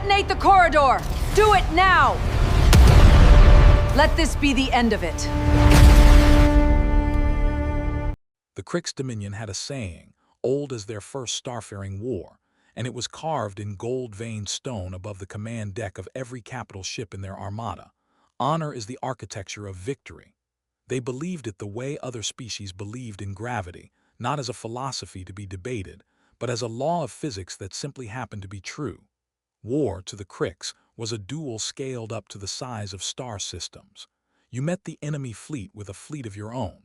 Detonate the corridor! Do it now! Let this be the end of it. The Kryx Dominion had a saying, old as their first starfaring war, and it was carved in gold-veined stone above the command deck of every capital ship in their armada. Honor is the architecture of victory. They believed it the way other species believed in gravity, not as a philosophy to be debated, but as a law of physics that simply happened to be true. War, to the Kryx, was a duel scaled up to the size of star systems. You met the enemy fleet with a fleet of your own.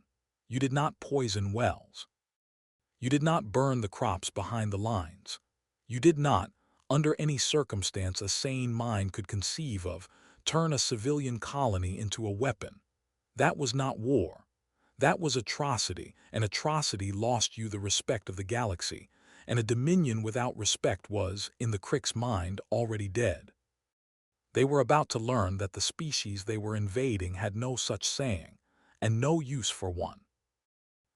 You did not poison wells. You did not burn the crops behind the lines. You did not, under any circumstance a sane mind could conceive of, turn a civilian colony into a weapon. That was not war. That was atrocity, and atrocity lost you the respect of the galaxy, and a dominion without respect was, in the Kryx mind, already dead. They were about to learn that the species they were invading had no such saying, and no use for one.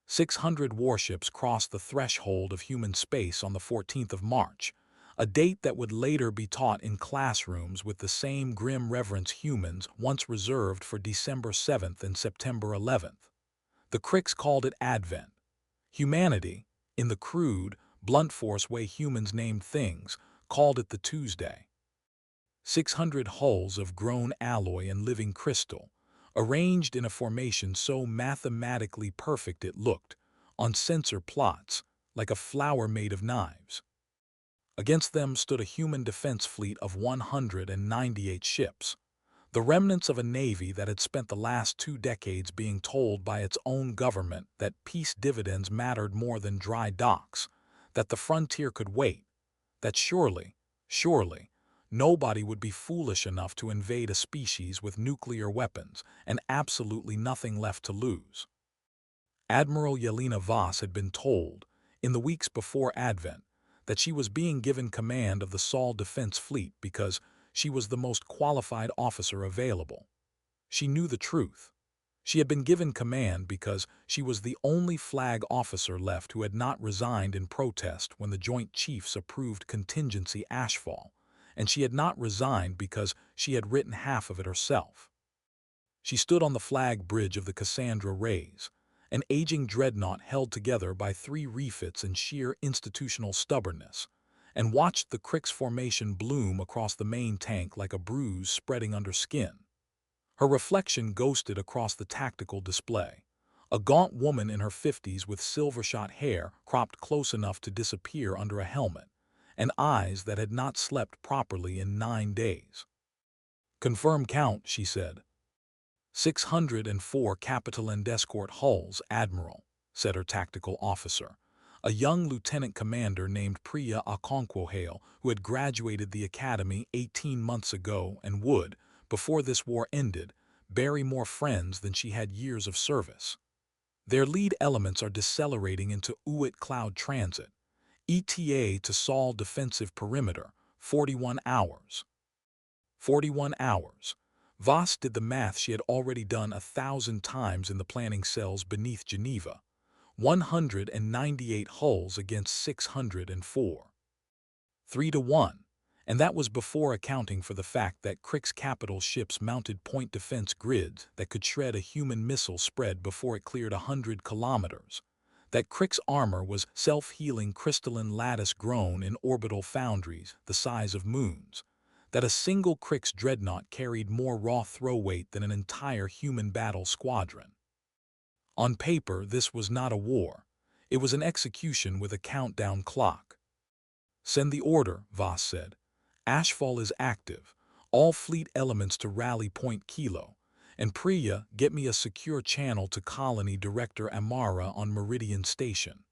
600 warships crossed the threshold of human space on the 14th of March, a date that would later be taught in classrooms with the same grim reverence humans once reserved for December 7th and September 11th. The Kryx called it Advent. Humanity, in the crude, blunt force way humans named things, called it the Tuesday. 600 hulls of grown alloy and living crystal, arranged in a formation so mathematically perfect it looked, on sensor plots, like a flower made of knives. Against them stood a human defense fleet of 198 ships, the remnants of a navy that had spent the last 2 decades being told by its own government that peace dividends mattered more than dry docks, that the frontier could wait, that surely, nobody would be foolish enough to invade a species with nuclear weapons and absolutely nothing left to lose. Admiral Yelena Voss had been told, in the weeks before Advent, that she was being given command of the Sol Defense Fleet because she was the most qualified officer available. She knew the truth. She had been given command because she was the only flag officer left who had not resigned in protest when the Joint Chiefs approved contingency ashfall, and she had not resigned because she had written half of it herself. She stood on the flag bridge of the Cassandra Rays, an aging dreadnought held together by 3 refits and sheer institutional stubbornness, and watched the Kryx formation bloom across the main tank like a bruise spreading under skin. Her reflection ghosted across the tactical display, a gaunt woman in her 50s with silver-shot hair cropped close enough to disappear under a helmet, and eyes that had not slept properly in 9 days. "Confirm count," she said. 604 capital and escort hulls, Admiral, said her tactical officer, a young lieutenant commander named Priya Akonquohale, who had graduated the academy 18 months ago and would, before this war ended, bury more friends than she had years of service. Their lead elements are decelerating into Uit cloud transit, ETA to Sol defensive perimeter, 41 hours. 41 hours. Voss did the math she had already done 1,000 times in the planning cells beneath Geneva. 198 hulls against 604. 3-1, and that was before accounting for the fact that Kryx capital ships mounted point defense grids that could shred a human missile spread before it cleared 100 kilometers. That Kryx armor was self-healing crystalline lattice grown in orbital foundries the size of moons. That a single Kryx dreadnought carried more raw throw weight than an entire human battle squadron. On paper, this was not a war. It was an execution with a countdown clock. "Send the order," Voss said. "Ashfall is active. All fleet elements to rally Point Kilo. And Priya, get me a secure channel to Colony Director Amara on Meridian Station."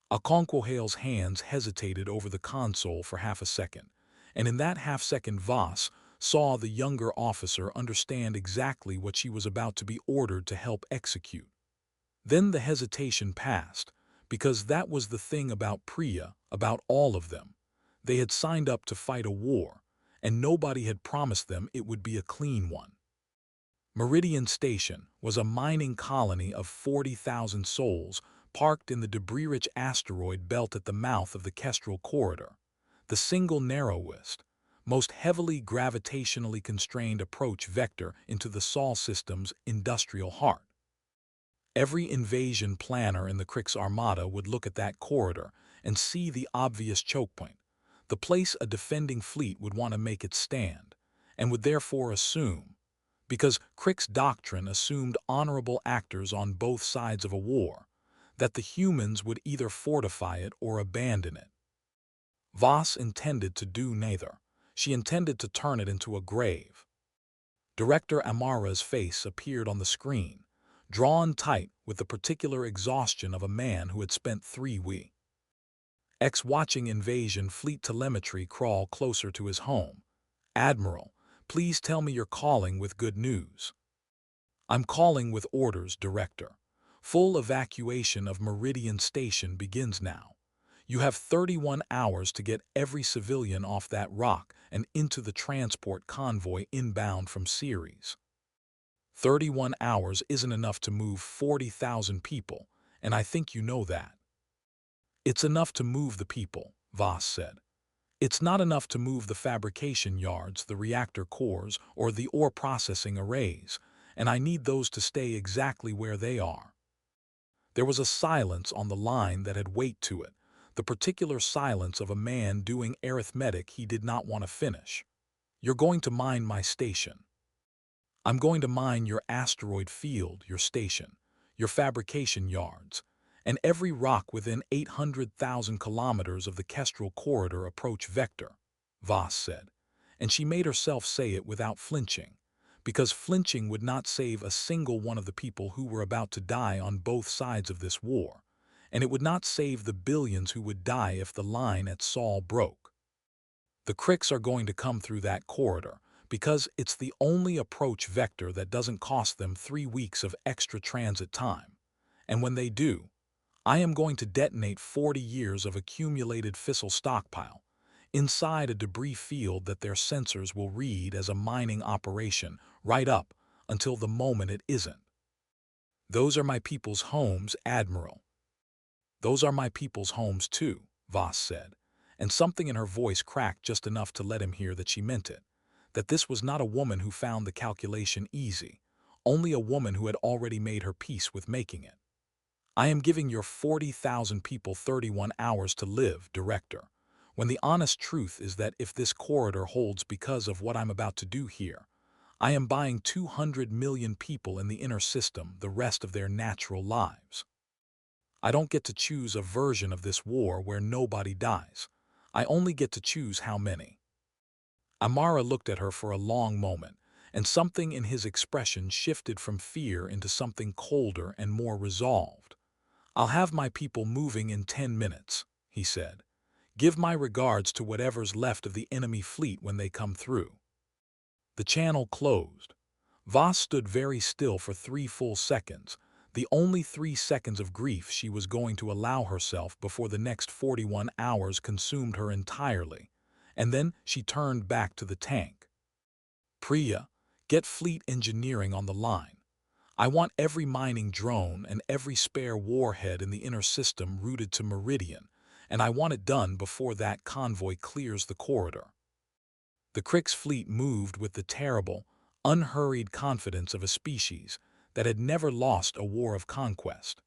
Akonquohale's hands hesitated over the console for half a second, and in that half-second Voss saw the younger officer understand exactly what she was about to be ordered to help execute. Then the hesitation passed, because that was the thing about Priya, about all of them. They had signed up to fight a war, and nobody had promised them it would be a clean one. Meridian Station was a mining colony of 40,000 souls parked in the debris-rich asteroid belt at the mouth of the Kestrel Corridor, the single narrowest, most heavily gravitationally constrained approach vector into the Sol system's industrial heart. Every invasion planner in the Kryx Armada would look at that corridor and see the obvious choke point, the place a defending fleet would want to make its stand, and would therefore assume, because Kryx doctrine assumed honorable actors on both sides of a war, that the humans would either fortify it or abandon it. Voss intended to do neither. She intended to turn it into a grave. Director Amara's face appeared on the screen, drawn tight with the particular exhaustion of a man who had spent 3 weeks watching invasion fleet telemetry crawl closer to his home. "Admiral, please tell me you're calling with good news." "I'm calling with orders, Director. Full evacuation of Meridian Station begins now. You have 31 hours to get every civilian off that rock and into the transport convoy inbound from Ceres." 31 hours isn't enough to move 40,000 people, and I think you know that. "It's enough to move the people," Voss said. "It's not enough to move the fabrication yards, the reactor cores, or the ore processing arrays, and I need those to stay exactly where they are." There was a silence on the line that had weight to it, the particular silence of a man doing arithmetic he did not want to finish. "You're going to mine my station." "I'm going to mine your asteroid field, your station, your fabrication yards, and every rock within 800,000 kilometers of the Kestrel corridor approach vector," Voss said, and she made herself say it without flinching, because flinching would not save a single one of the people who were about to die on both sides of this war, and it would not save the billions who would die if the line at Sol broke. "The Kryx are going to come through that corridor, because it's the only approach vector that doesn't cost them 3 weeks of extra transit time. And when they do, I am going to detonate 40 years of accumulated fissile stockpile inside a debris field that their sensors will read as a mining operation right up until the moment it isn't. Those are my people's homes, Admiral." "Those are my people's homes too," Voss said, and something in her voice cracked just enough to let him hear that she meant it, that this was not a woman who found the calculation easy, only a woman who had already made her peace with making it. "I am giving your 40,000 people 31 hours to live, Director, when the honest truth is that if this corridor holds because of what I'm about to do here, I am buying 200 million people in the inner system the rest of their natural lives. I don't get to choose a version of this war where nobody dies. I only get to choose how many." Amara looked at her for a long moment, and something in his expression shifted from fear into something colder and more resolved. "I'll have my people moving in 10 minutes, he said. "Give my regards to whatever's left of the enemy fleet when they come through." The channel closed. Voss stood very still for 3 full seconds, the only 3 seconds of grief she was going to allow herself before the next 41 hours consumed her entirely, and then she turned back to the tank. "Priya, get fleet engineering on the line. I want every mining drone and every spare warhead in the inner system routed to Meridian, and I want it done before that convoy clears the corridor." The Kryx fleet moved with the terrible, unhurried confidence of a species that had never lost a war of conquest.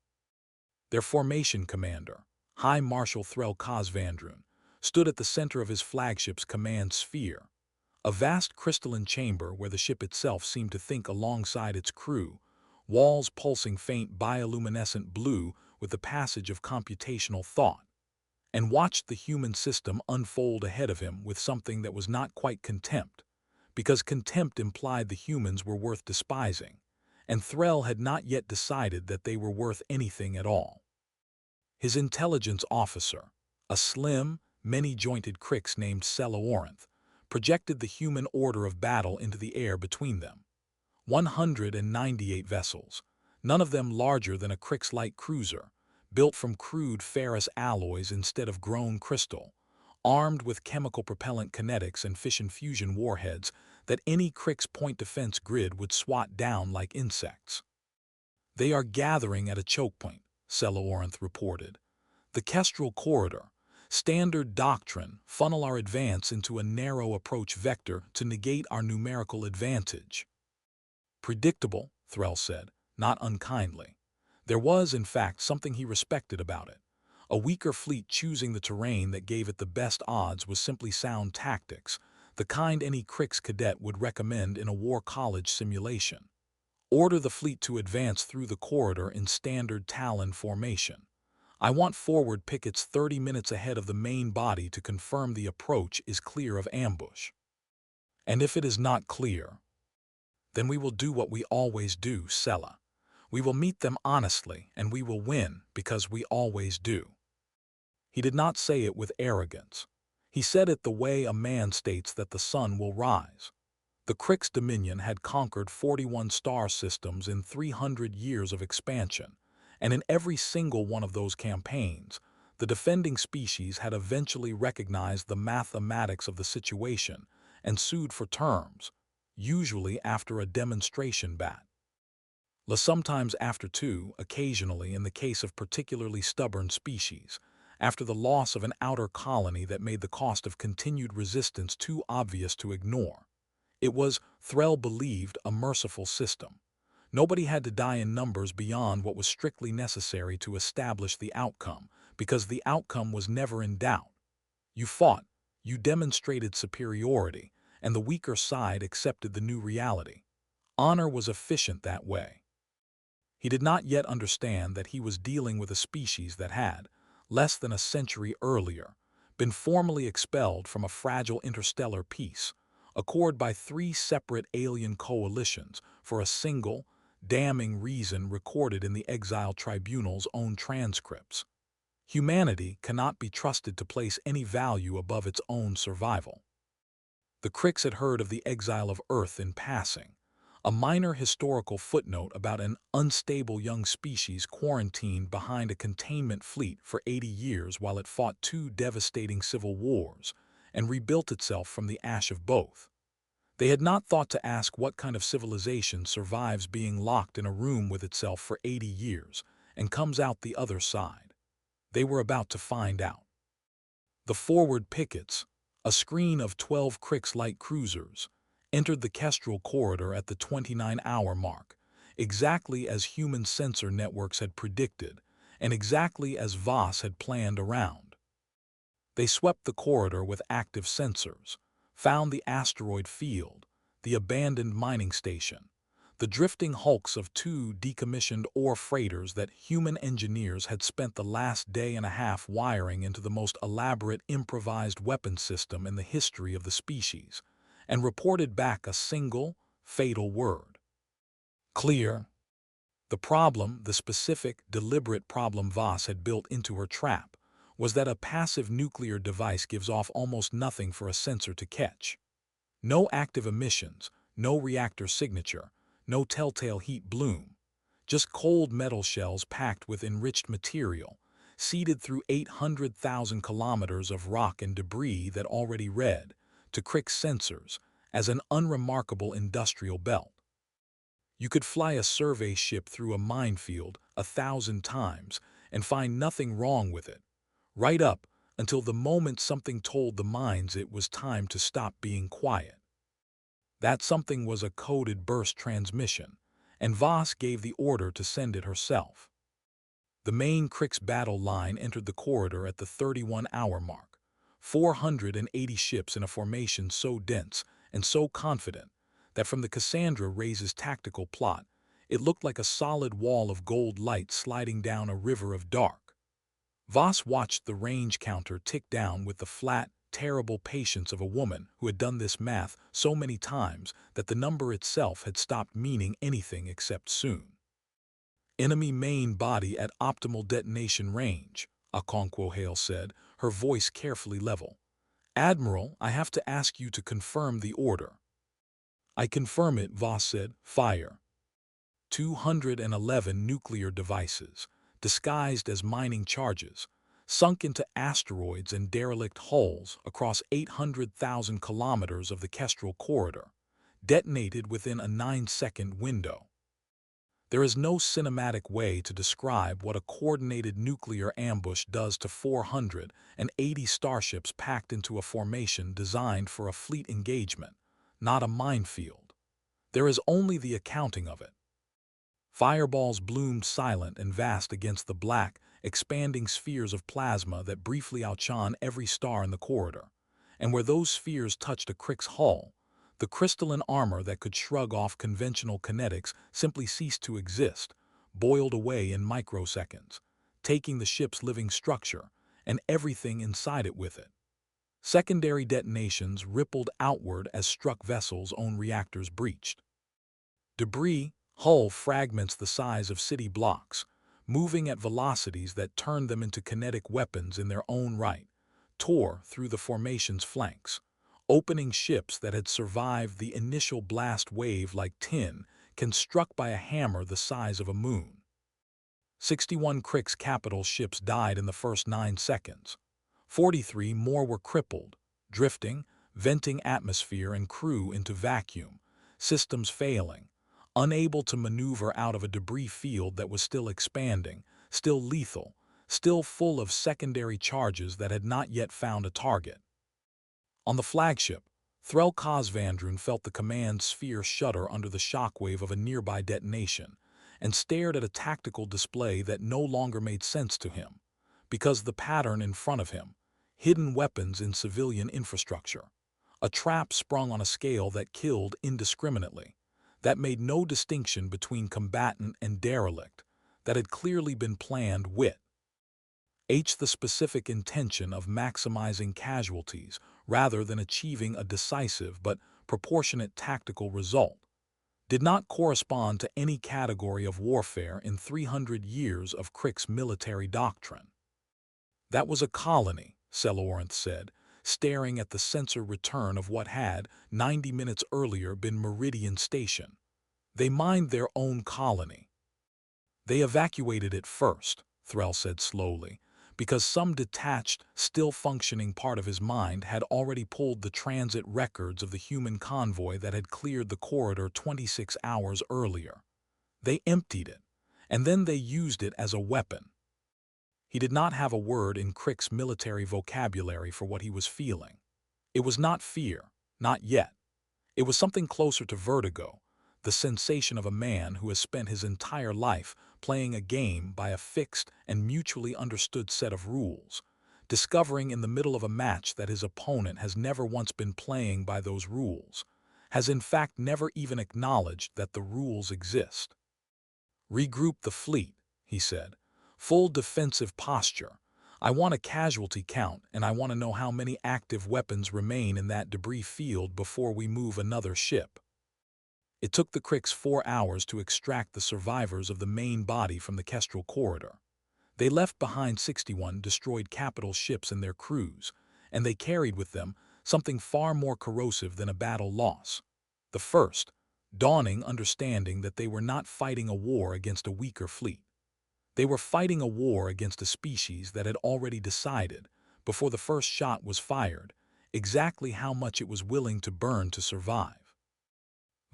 Their formation commander, High Marshal Threl Cosvandrun, stood at the center of his flagship's command sphere, a vast crystalline chamber where the ship itself seemed to think alongside its crew, walls pulsing faint bioluminescent blue with the passage of computational thought, and watched the human system unfold ahead of him with something that was not quite contempt, because contempt implied the humans were worth despising, and Threl had not yet decided that they were worth anything at all. His intelligence officer, a slim, many-jointed Kryx named Selaorinth, projected the human order of battle into the air between them. 198 vessels, none of them larger than a Kryx-light cruiser, built from crude ferrous alloys instead of grown crystal, armed with chemical propellant kinetics and fission fusion warheads that any Kryx point defense grid would swat down like insects. "They are gathering at a choke point," Selaorinth reported. "The Kestrel corridor, Standard doctrine, funnel our advance into a narrow approach vector to negate our numerical advantage. Predictable, Threll said, not unkindly. There was, in fact, something he respected about it. A weaker fleet choosing the terrain that gave it the best odds was simply sound tactics, the kind any Kryx cadet would recommend in a war college simulation. Order the fleet to advance through the corridor in standard Talon formation. I want forward pickets 30 minutes ahead of the main body to confirm the approach is clear of ambush. And if it is not clear, then we will do what we always do, Sella. We will meet them honestly, and we will win because we always do. He did not say it with arrogance. He said it the way a man states that the sun will rise. The Kryx Dominion had conquered 41 star systems in 300 years of expansion, and in every single one of those campaigns, the defending species had eventually recognized the mathematics of the situation and sued for terms, usually after a demonstration bat. Sometimes after two, occasionally in the case of particularly stubborn species, after the loss of an outer colony that made the cost of continued resistance too obvious to ignore. It was, Threll believed, a merciful system. Nobody had to die in numbers beyond what was strictly necessary to establish the outcome, because the outcome was never in doubt. You fought, you demonstrated superiority, and the weaker side accepted the new reality. Honor was efficient that way. He did not yet understand that he was dealing with a species that had, less than a century earlier, been formally expelled from a fragile interstellar peace, accord by 3 separate alien coalitions for a single, damning reason recorded in the Exiled Tribunal's own transcripts. Humanity cannot be trusted to place any value above its own survival. The Kryx had heard of the exile of Earth in passing, a minor historical footnote about an unstable young species quarantined behind a containment fleet for 80 years while it fought 2 devastating civil wars and rebuilt itself from the ash of both. They had not thought to ask what kind of civilization survives being locked in a room with itself for 80 years and comes out the other side. They were about to find out. The forward pickets, a screen of 12 Kryx light cruisers, entered the Kestrel corridor at the 29-hour mark, exactly as human sensor networks had predicted, and exactly as Voss had planned around. They swept the corridor with active sensors, found the asteroid field, the abandoned mining station, the drifting hulks of 2 decommissioned ore freighters that human engineers had spent the last day and a half wiring into the most elaborate improvised weapon system in the history of the species, and reported back a single, fatal word. Clear. The problem, the specific, deliberate problem Voss had built into her trap, was that a passive nuclear device gives off almost nothing for a sensor to catch. No active emissions, no reactor signature, no telltale heat bloom. Just cold metal shells packed with enriched material, seeded through 800,000 kilometers of rock and debris that already read, to Kryx sensors, as an unremarkable industrial belt. You could fly a survey ship through a minefield 1,000 times and find nothing wrong with it, right up until the moment something told the mines it was time to stop being quiet. That something was a coded burst transmission, and Voss gave the order to send it herself. The main Kryx battle line entered the corridor at the 31-hour mark. 480 ships in a formation so dense and so confident that from the Cassandra Ray's tactical plot, it looked like a solid wall of gold light sliding down a river of dark. Voss watched the range counter tick down with the flat, terrible patience of a woman who had done this math so many times that the number itself had stopped meaning anything except soon. Enemy main body at optimal detonation range, Okonkwo said, her voice carefully level. Admiral, I have to ask you to confirm the order. I confirm it, Voss said. Fire. 211 nuclear devices, disguised as mining charges, sunk into asteroids and derelict hulls across 800,000 kilometers of the Kestrel corridor, detonated within a 9-second window. There is no cinematic way to describe what a coordinated nuclear ambush does to 480 starships packed into a formation designed for a fleet engagement, not a minefield. There is only the accounting of it. Fireballs bloomed silent and vast against the black, expanding spheres of plasma that briefly outshone every star in the corridor. And where those spheres touched a Kryx hull, the crystalline armor that could shrug off conventional kinetics simply ceased to exist, boiled away in microseconds, taking the ship's living structure and everything inside it with it. Secondary detonations rippled outward as struck vessels' own reactors breached. Debris, hull fragments the size of city blocks, moving at velocities that turned them into kinetic weapons in their own right, tore through the formation's flanks, opening ships that had survived the initial blast wave like tin can struck by a hammer the size of a moon. 61 Kryx capital ships died in the first 9 seconds. 43 more were crippled, drifting, venting atmosphere and crew into vacuum, systems failing, unable to maneuver out of a debris field that was still expanding, still lethal, still full of secondary charges that had not yet found a target. On the flagship, Threl Cosvandrun felt the command sphere shudder under the shockwave of a nearby detonation and stared at a tactical display that no longer made sense to him, because the pattern in front of him, hidden weapons in civilian infrastructure, a trap sprung on a scale that killed indiscriminately, that made no distinction between combatant and derelict, that had clearly been planned with the specific intention of maximizing casualties rather than achieving a decisive but proportionate tactical result, did not correspond to any category of warfare in 300 years of Kryx military doctrine. That was a colony, Celorinth said, staring at the sensor return of what had, 90 minutes earlier, been Meridian Station. They mined their own colony. They evacuated it first, Threl said slowly, because some detached, still-functioning part of his mind had already pulled the transit records of the human convoy that had cleared the corridor 26 hours earlier. They emptied it, and then they used it as a weapon. He did not have a word in Kryx military vocabulary for what he was feeling. It was not fear, not yet. It was something closer to vertigo, the sensation of a man who has spent his entire life playing a game by a fixed and mutually understood set of rules, discovering in the middle of a match that his opponent has never once been playing by those rules, has in fact never even acknowledged that the rules exist. "Regroup the fleet," he said. "Full defensive posture. I want a casualty count, and I want to know how many active weapons remain in that debris field before we move another ship." It took the Kryx 4 hours to extract the survivors of the main body from the Kestrel corridor. They left behind 61 destroyed capital ships and their crews, and they carried with them something far more corrosive than a battle loss. The first, dawning understanding that they were not fighting a war against a weaker fleet. They were fighting a war against a species that had already decided, before the first shot was fired, exactly how much it was willing to burn to survive.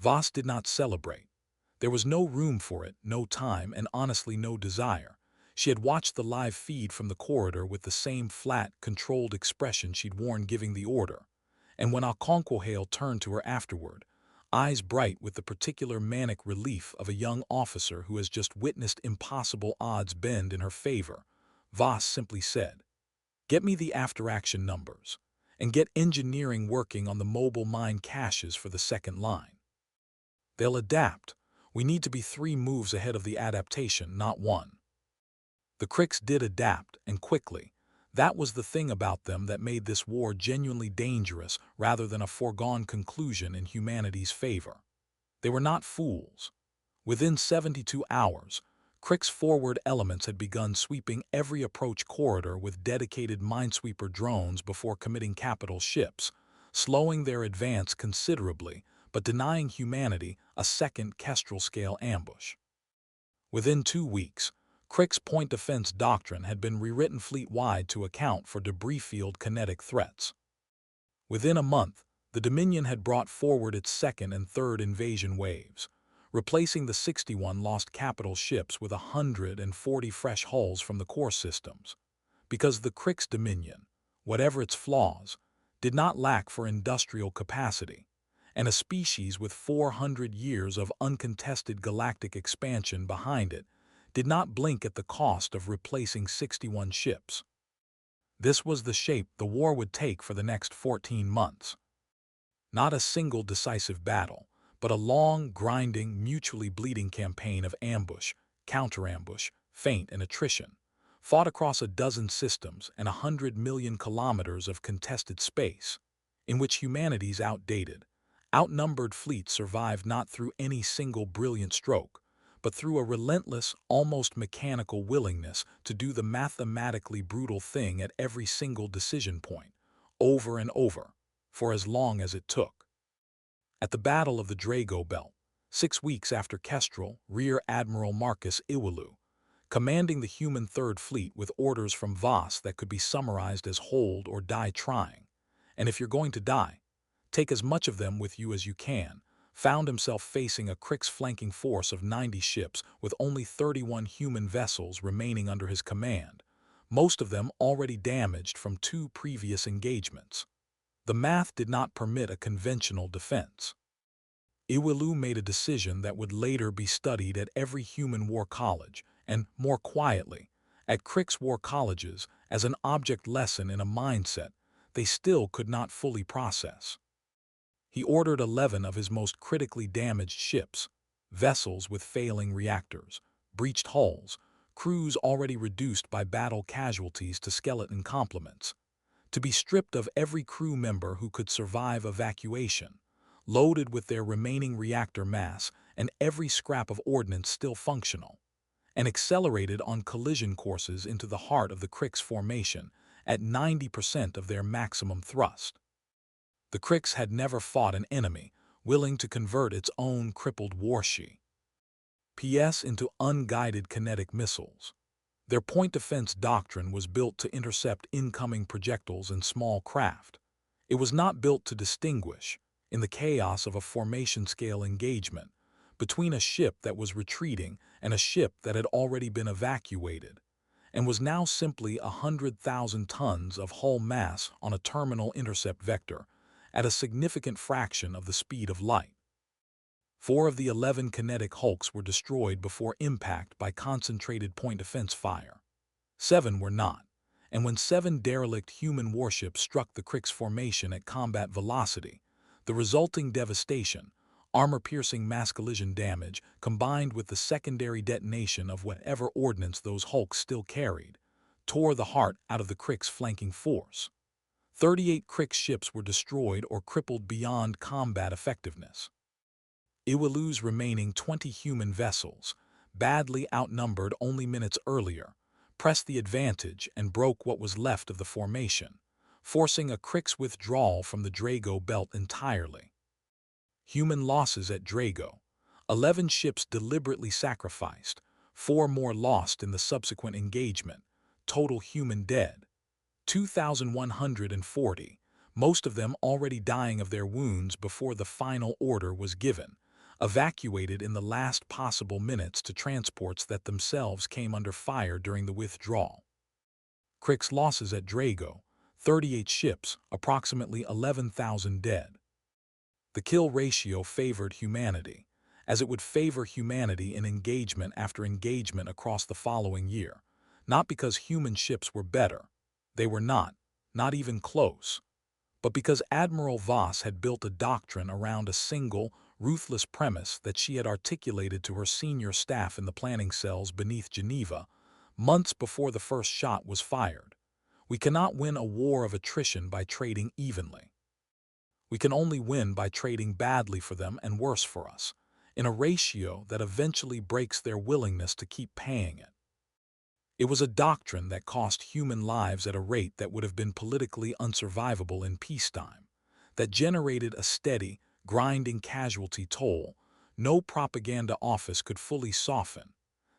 Voss did not celebrate. There was no room for it, no time, and honestly no desire. She had watched the live feed from the corridor with the same flat, controlled expression she'd worn giving the order. And when Alconquohale turned to her afterward, eyes bright with the particular manic relief of a young officer who has just witnessed impossible odds bend in her favor, Voss simply said, "Get me the after-action numbers, and get engineering working on the mobile mine caches for the second line. They'll adapt. We need to be 3 moves ahead of the adaptation, not 1. The Kryx did adapt, and quickly. That was the thing about them that made this war genuinely dangerous rather than a foregone conclusion in humanity's favor. They were not fools. Within 72 hours, Kryx forward elements had begun sweeping every approach corridor with dedicated minesweeper drones before committing capital ships, slowing their advance considerably, but denying humanity a second Kestrel-scale ambush. Within 2 weeks, Kryx point defense doctrine had been rewritten fleet-wide to account for debris field kinetic threats. Within a month, the Dominion had brought forward its second and third invasion waves, replacing the 61 lost capital ships with 140 fresh hulls from the core systems. Because the Kryx Dominion, whatever its flaws, did not lack for industrial capacity, and a species with 400 years of uncontested galactic expansion behind it did not blink at the cost of replacing 61 ships. This was the shape the war would take for the next 14 months. Not a single decisive battle, but a long, grinding, mutually bleeding campaign of ambush, counter-ambush, feint, and attrition, fought across a dozen systems and 100 million kilometers of contested space, in which humanity's outdated, outnumbered fleet survived not through any single brilliant stroke, but through a relentless, almost mechanical willingness to do the mathematically brutal thing at every single decision point, over and over, for as long as it took. At the Battle of the Drago Belt, 6 weeks after Kestrel, Rear Admiral Marcus Iwalu, commanding the human Third Fleet with orders from Voss that could be summarized as hold or die trying, and if you're going to die, take as much of them with you as you can, found himself facing a Kryx flanking force of 90 ships with only 31 human vessels remaining under his command, most of them already damaged from 2 previous engagements. The math did not permit a conventional defense. Iwalu made a decision that would later be studied at every human war college, and, more quietly, at Kryx war colleges as an object lesson in a mindset they still could not fully process. He ordered 11 of his most critically damaged ships, vessels with failing reactors, breached hulls, crews already reduced by battle casualties to skeleton complements, to be stripped of every crew member who could survive evacuation, loaded with their remaining reactor mass and every scrap of ordnance still functional, and accelerated on collision courses into the heart of the Kryx formation at 90% of their maximum thrust. The Kryx had never fought an enemy willing to convert its own crippled warships into unguided kinetic missiles. Their point defense doctrine was built to intercept incoming projectiles and small craft. It was not built to distinguish, in the chaos of a formation-scale engagement, between a ship that was retreating and a ship that had already been evacuated, and was now simply 100,000 tons of hull mass on a terminal intercept vector, at a significant fraction of the speed of light. 4 of the 11 kinetic hulks were destroyed before impact by concentrated point defense fire. 7 were not, and when 7 derelict human warships struck the Kryx formation at combat velocity, the resulting devastation, armor-piercing mass collision damage, combined with the secondary detonation of whatever ordnance those hulks still carried, tore the heart out of the Kryx flanking force. 38 Kryx ships were destroyed or crippled beyond combat effectiveness. Iwalu's remaining 20 human vessels, badly outnumbered only minutes earlier, pressed the advantage and broke what was left of the formation, forcing a Kryx withdrawal from the Drago Belt entirely. Human losses at Drago: 11 ships deliberately sacrificed, 4 more lost in the subsequent engagement, total human dead: 2,140, most of them already dying of their wounds before the final order was given, evacuated in the last possible minutes to transports that themselves came under fire during the withdrawal. Kryx losses at Drago: 38 ships, approximately 11,000 dead. The kill ratio favored humanity, as it would favor humanity in engagement after engagement across the following year, not because human ships were better. They were not even close, but because Admiral Voss had built a doctrine around a single, ruthless premise that she had articulated to her senior staff in the planning cells beneath Geneva, months before the first shot was fired. We cannot win a war of attrition by trading evenly. We can only win by trading badly for them and worse for us, in a ratio that eventually breaks their willingness to keep paying it. It was a doctrine that cost human lives at a rate that would have been politically unsurvivable in peacetime, that generated a steady, grinding casualty toll no propaganda office could fully soften,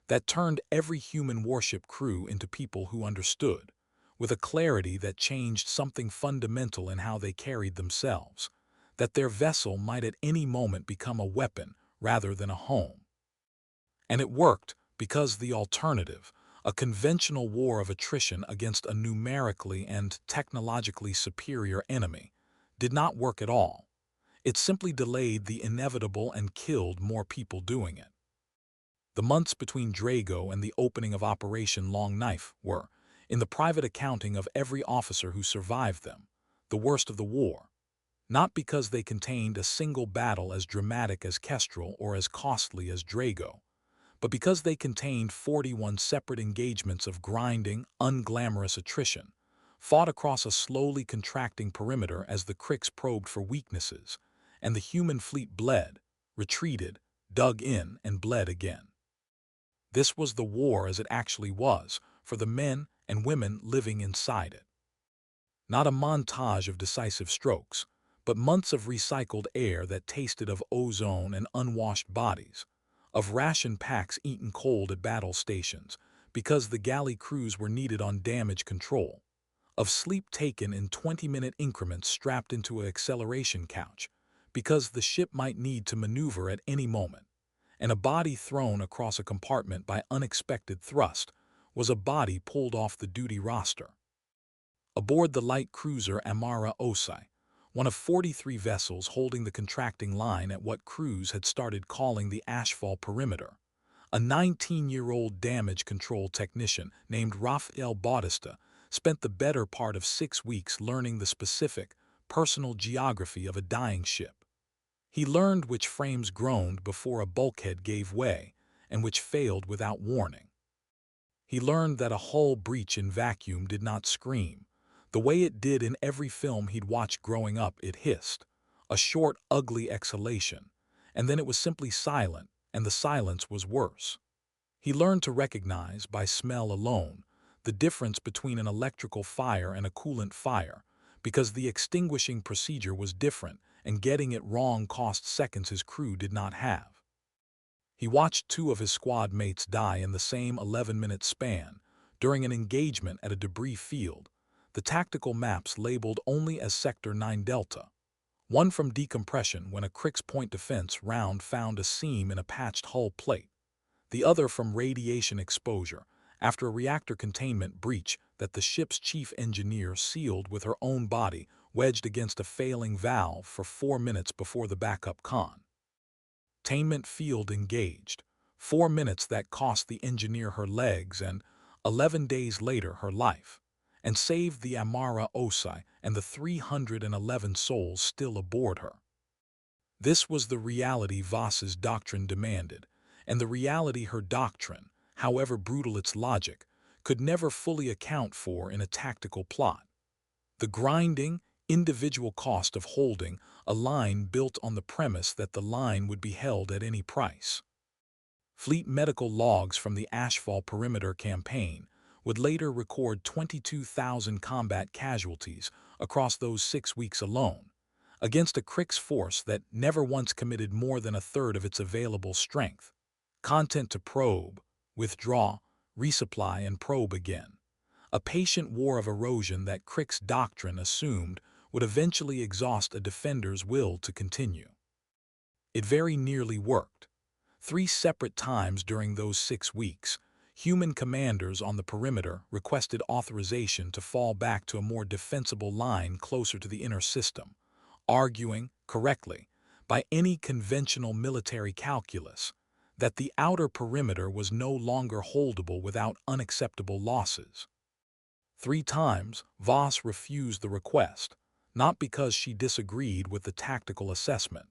that turned every human warship crew into people who understood, with a clarity that changed something fundamental in how they carried themselves, that their vessel might at any moment become a weapon rather than a home. And it worked because the alternative, a conventional war of attrition against a numerically and technologically superior enemy, did not work at all. It simply delayed the inevitable and killed more people doing it. The months between Drago and the opening of Operation Long Knife were, in the private accounting of every officer who survived them, the worst of the war, not because they contained a single battle as dramatic as Kestrel or as costly as Drago, but because they contained 41 separate engagements of grinding, unglamorous attrition, fought across a slowly contracting perimeter as the Kryx probed for weaknesses, and the human fleet bled, retreated, dug in, and bled again. This was the war as it actually was, for the men and women living inside it. Not a montage of decisive strokes, but months of recycled air that tasted of ozone and unwashed bodies, of ration packs eaten cold at battle stations because the galley crews were needed on damage control, of sleep taken in 20-minute increments strapped into an acceleration couch because the ship might need to maneuver at any moment, and a body thrown across a compartment by unexpected thrust was a body pulled off the duty roster. Aboard the light cruiser Amara Osai, one of 43 vessels holding the contracting line at what crews had started calling the Ashfall Perimeter, a 19-year-old damage control technician named Rafael Bautista spent the better part of 6 weeks learning the specific, personal geography of a dying ship. He learned which frames groaned before a bulkhead gave way and which failed without warning. He learned that a hull breach in vacuum did not scream. The way it did in every film he'd watched growing up, it hissed, a short, ugly exhalation, and then it was simply silent, and the silence was worse. He learned to recognize, by smell alone, the difference between an electrical fire and a coolant fire, because the extinguishing procedure was different, and getting it wrong cost seconds his crew did not have. He watched 2 of his squad mates die in the same 11-minute span during an engagement at a debris field, the tactical maps labeled only as Sector 9 Delta, one from decompression when a Kryx point defense round found a seam in a patched hull plate, the other from radiation exposure after a reactor containment breach that the ship's chief engineer sealed with her own body wedged against a failing valve for 4 minutes before the backup containment field engaged, 4 minutes that cost the engineer her legs and, 11 days later, her life, and saved the Amara Osai and the 311 souls still aboard her. This was the reality Voss's doctrine demanded, and the reality her doctrine, however brutal its logic, could never fully account for in a tactical plot. The grinding, individual cost of holding a line built on the premise that the line would be held at any price. Fleet medical logs from the Ashfall Perimeter campaign would later record 22,000 combat casualties across those 6 weeks alone, against a Kryx force that never once committed more than a third of its available strength. Content to probe, withdraw, resupply, and probe again. A patient war of erosion that Kryx doctrine assumed would eventually exhaust a defender's will to continue. It very nearly worked. 3 separate times during those 6 weeks, human commanders on the perimeter requested authorization to fall back to a more defensible line closer to the inner system, arguing, correctly, by any conventional military calculus, that the outer perimeter was no longer holdable without unacceptable losses. 3 times, Voss refused the request, not because she disagreed with the tactical assessment,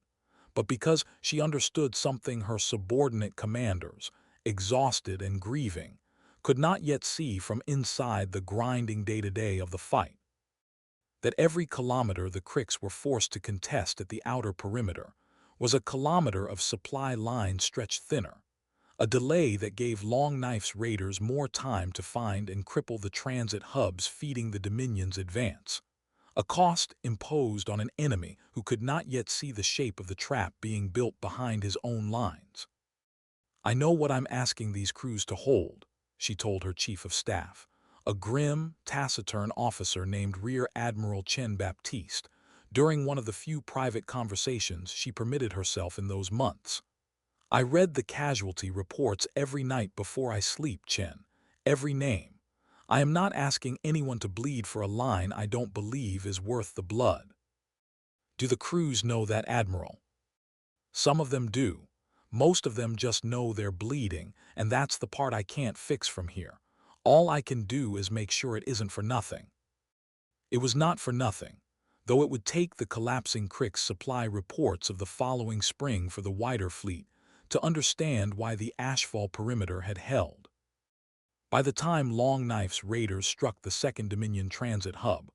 but because she understood something her subordinate commanders, exhausted and grieving, could not yet see from inside the grinding day-to-day of the fight. That every kilometer the Kryx were forced to contest at the outer perimeter was a kilometer of supply line stretched thinner, a delay that gave Long Knife's raiders more time to find and cripple the transit hubs feeding the Dominion's advance, a cost imposed on an enemy who could not yet see the shape of the trap being built behind his own lines. "I know what I'm asking these crews to hold," she told her chief of staff, a grim, taciturn officer named Rear Admiral Chen Baptiste, during one of the few private conversations she permitted herself in those months. I read the casualty reports every night before I sleep, Chen. Every name. I am not asking anyone to bleed for a line I don't believe is worth the blood. Do the crews know that, Admiral? Some of them do. Most of them just know they're bleeding, and that's the part I can't fix from here. All I can do is make sure it isn't for nothing. It was not for nothing, though it would take the collapsing Kryx supply reports of the following spring for the wider fleet to understand why the Ashfall perimeter had held. By the time Long Knife's raiders struck the Second Dominion transit hub,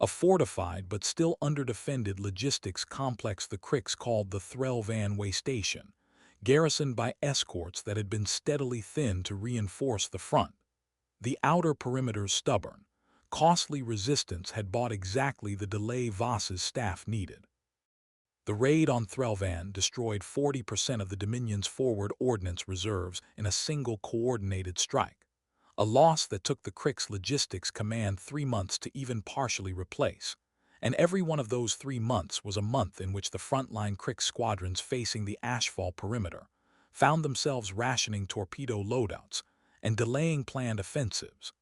a fortified but still underdefended logistics complex the Kryx called the Threlvan Way Station, garrisoned by escorts that had been steadily thinned to reinforce the front. The outer perimeter's stubborn, costly resistance had bought exactly the delay Voss's staff needed. The raid on Threlvan destroyed 40% of the Dominion's forward ordnance reserves in a single coordinated strike, a loss that took the Kryx Logistics Command 3 months to even partially replace, and every one of those 3 months was a month in which the frontline Kryx squadrons facing the Ashfall perimeter found themselves rationing torpedo loadouts and delaying planned offensives,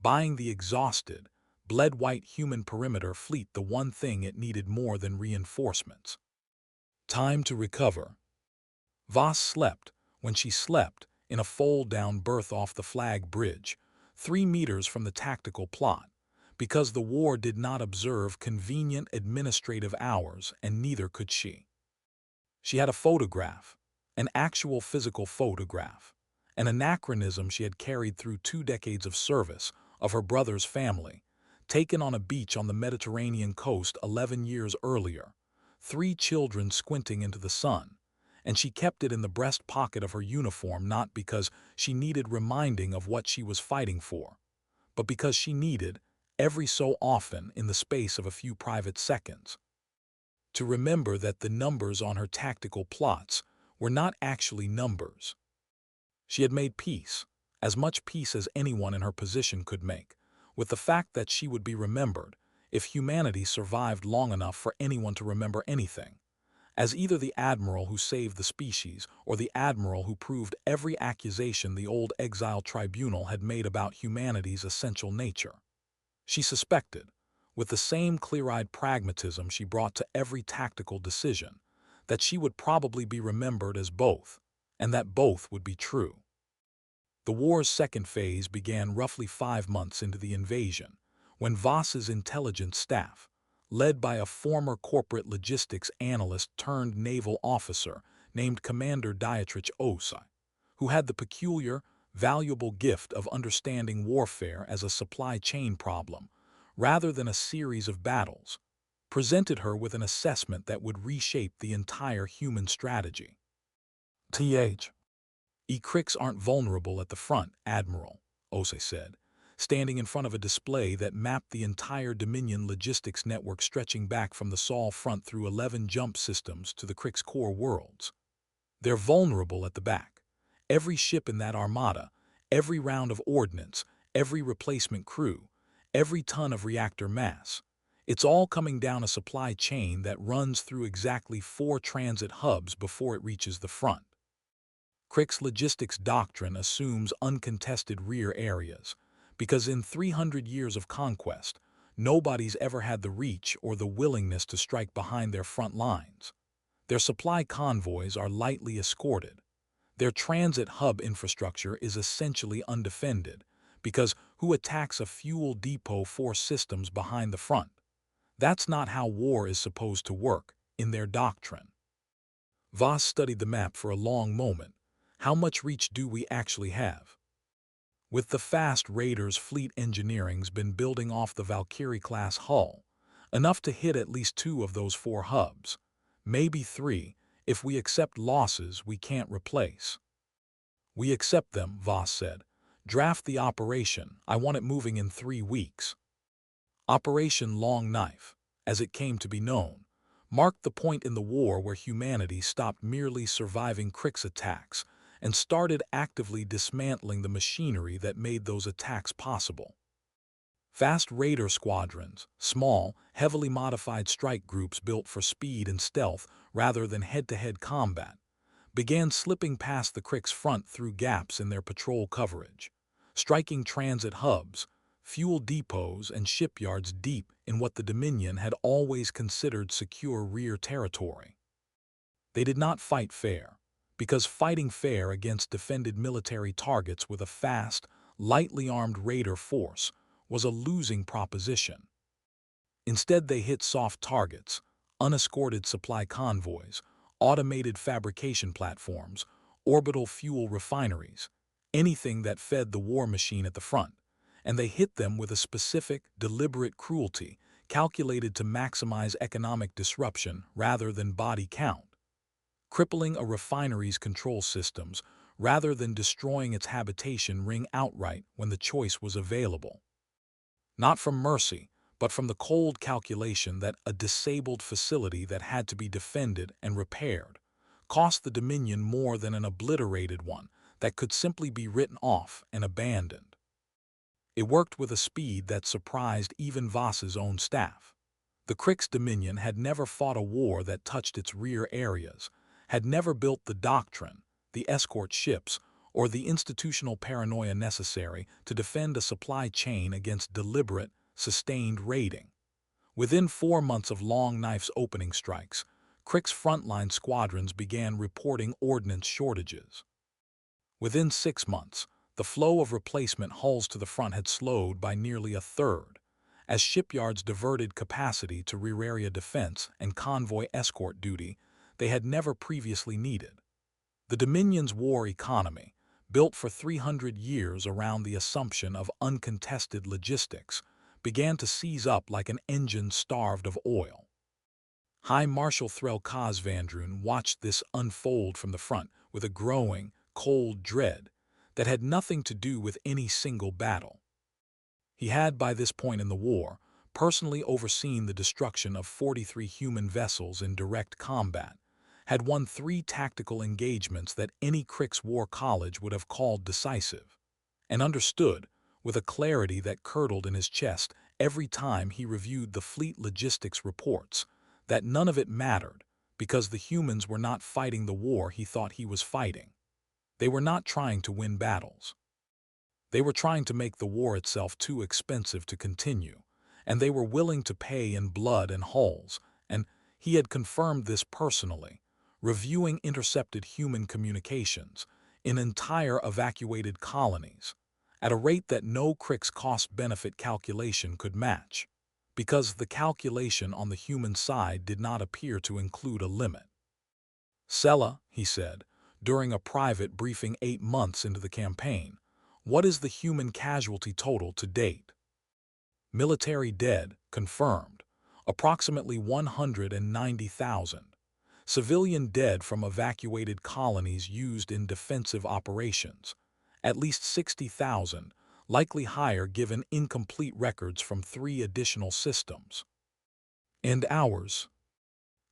buying the exhausted, bled-white human perimeter fleet the one thing it needed more than reinforcements. Time to recover. Voss slept, when she slept, in a fold-down berth off the flag bridge, 3 meters from the tactical plot, because the war did not observe convenient administrative hours, and neither could she. She had a photograph, an actual physical photograph, an anachronism she had carried through 2 decades of service, of her brother's family, taken on a beach on the Mediterranean coast 11 years earlier, 3 children squinting into the sun, and she kept it in the breast pocket of her uniform not because she needed reminding of what she was fighting for, but because she needed, every so often in the space of a few private seconds, to remember that the numbers on her tactical plots were not actually numbers. She had made peace, as much peace as anyone in her position could make, with the fact that she would be remembered, if humanity survived long enough for anyone to remember anything, as either the admiral who saved the species or the admiral who proved every accusation the old Exiled tribunal had made about humanity's essential nature. She suspected, with the same clear-eyed pragmatism she brought to every tactical decision, that she would probably be remembered as both, and that both would be true. The war's second phase began roughly 5 months into the invasion, when Voss's intelligence staff, led by a former corporate logistics analyst turned naval officer named Commander Dietrich Osei, who had the peculiar, valuable gift of understanding warfare as a supply chain problem, rather than a series of battles, presented her with an assessment that would reshape the entire human strategy. Kryx aren't vulnerable at the front, Admiral, Osei said, standing in front of a display that mapped the entire Dominion logistics network stretching back from the Sol front through 11 jump systems to the Kryx core worlds. They're vulnerable at the back. Every ship in that armada, every round of ordnance, every replacement crew, every ton of reactor mass, it's all coming down a supply chain that runs through exactly 4 transit hubs before it reaches the front. Kryx logistics doctrine assumes uncontested rear areas, because in 300 years of conquest, nobody's ever had the reach or the willingness to strike behind their front lines. Their supply convoys are lightly escorted. Their transit hub infrastructure is essentially undefended, because who attacks a fuel depot 4 systems behind the front? That's not how war is supposed to work, in their doctrine. Voss studied the map for a long moment. How much reach do we actually have? With the fast Raiders fleet engineering's been building off the Valkyrie-class hull, enough to hit at least 2 of those 4 hubs, maybe 3, if we accept losses we can't replace. We accept them, Voss said. Draft the operation. I want it moving in 3 weeks. Operation Long Knife, as it came to be known, marked the point in the war where humanity stopped merely surviving Kryx attacks and started actively dismantling the machinery that made those attacks possible. Fast raider squadrons, small, heavily modified strike groups built for speed and stealth rather than head-to-head combat, began slipping past the Kryx front through gaps in their patrol coverage, striking transit hubs, fuel depots, and shipyards deep in what the Dominion had always considered secure rear territory. They did not fight fair, because fighting fair against defended military targets with a fast, lightly armed raider force was a losing proposition. Instead, they hit soft targets, unescorted supply convoys, automated fabrication platforms, orbital fuel refineries, anything that fed the war machine at the front, and they hit them with a specific, deliberate cruelty calculated to maximize economic disruption rather than body count, crippling a refinery's control systems rather than destroying its habitation ring outright when the choice was available. Not from mercy, but from the cold calculation that a disabled facility that had to be defended and repaired cost the Dominion more than an obliterated one that could simply be written off and abandoned. It worked with a speed that surprised even Voss's own staff. The Kryx Dominion had never fought a war that touched its rear areas, had never built the doctrine, the escort ships, or the institutional paranoia necessary to defend a supply chain against deliberate, sustained raiding. Within 4 months of Long Knife's opening strikes, Kryx frontline squadrons began reporting ordnance shortages. Within 6 months, the flow of replacement hulls to the front had slowed by nearly a third, as shipyards diverted capacity to rear area defense and convoy escort duty they had never previously needed. The Dominion's war economy, built for 300 years around the assumption of uncontested logistics, began to seize up like an engine starved of oil. High Marshal Threl Kazvandrun watched this unfold from the front with a growing, cold dread that had nothing to do with any single battle. He had, by this point in the war, personally overseen the destruction of 43 human vessels in direct combat, had won 3 tactical engagements that any Kryx War College would have called decisive, and understood, with a clarity that curdled in his chest every time he reviewed the fleet logistics reports, that none of it mattered because the humans were not fighting the war he thought he was fighting. They were not trying to win battles. They were trying to make the war itself too expensive to continue, and they were willing to pay in blood and hulls, and he had confirmed this personally, reviewing intercepted human communications in entire evacuated colonies, at a rate that no Kryx cost-benefit calculation could match, because the calculation on the human side did not appear to include a limit. "Sella," he said, during a private briefing 8 months into the campaign, "what is the human casualty total to date?" Military dead, confirmed, approximately 190,000. Civilian dead from evacuated colonies used in defensive operations, at least 60,000, likely higher given incomplete records from 3 additional systems. And ours.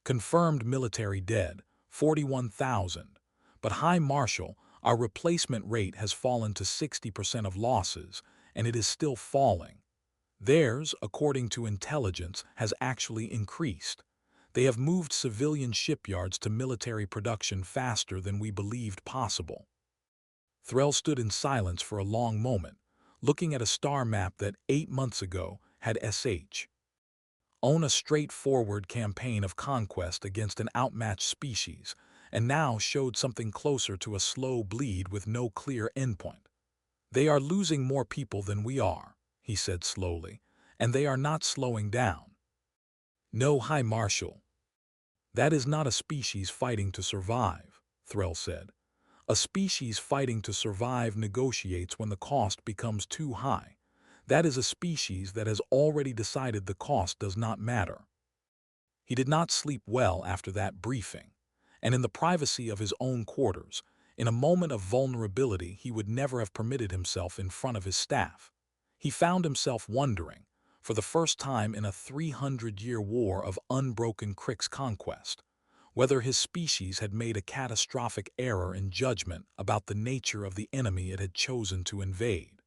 Confirmed military dead, 41,000, but High Marshal, our replacement rate has fallen to 60% of losses, and it is still falling. Theirs, according to intelligence, has actually increased. They have moved civilian shipyards to military production faster than we believed possible. Threl stood in silence for a long moment, looking at a star map that 8 months ago had SH. On a straightforward campaign of conquest against an outmatched species, and now showed something closer to a slow bleed with no clear endpoint. "They are losing more people than we are," he said slowly, "and they are not slowing down." "No, High Marshal. That is not a species fighting to survive," Threl said. "A species fighting to survive negotiates when the cost becomes too high. That is a species that has already decided the cost does not matter." He did not sleep well after that briefing, and in the privacy of his own quarters, in a moment of vulnerability he would never have permitted himself in front of his staff, he found himself wondering, for the first time in a 300-year war of unbroken Kryx conquest, whether his species had made a catastrophic error in judgment about the nature of the enemy it had chosen to invade.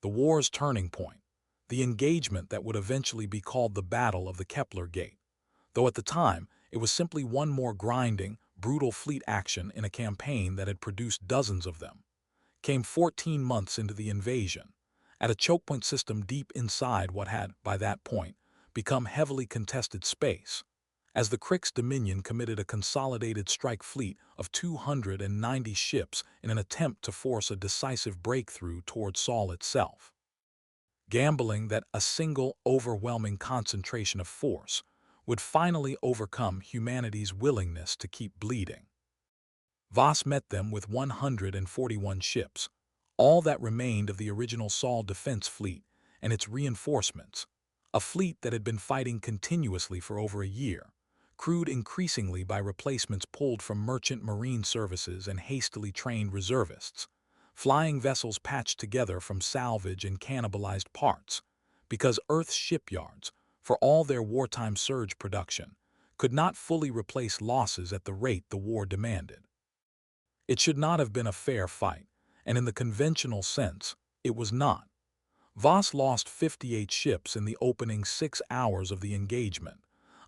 The war's turning point, the engagement that would eventually be called the Battle of the Kepler Gate, though at the time it was simply one more grinding, brutal fleet action in a campaign that had produced dozens of them, came 14 months into the invasion, at a chokepoint system deep inside what had, by that point, become heavily contested space, as the Kryx Dominion committed a consolidated strike fleet of 290 ships in an attempt to force a decisive breakthrough toward Sol itself, gambling that a single overwhelming concentration of force would finally overcome humanity's willingness to keep bleeding. Voss met them with 141 ships, all that remained of the original Sol defense fleet and its reinforcements, a fleet that had been fighting continuously for over a year, crewed increasingly by replacements pulled from merchant marine services and hastily trained reservists, flying vessels patched together from salvage and cannibalized parts, because Earth's shipyards, for all their wartime surge production, could not fully replace losses at the rate the war demanded. It should not have been a fair fight, and in the conventional sense, it was not. Voss lost 58 ships in the opening 6 hours of the engagement,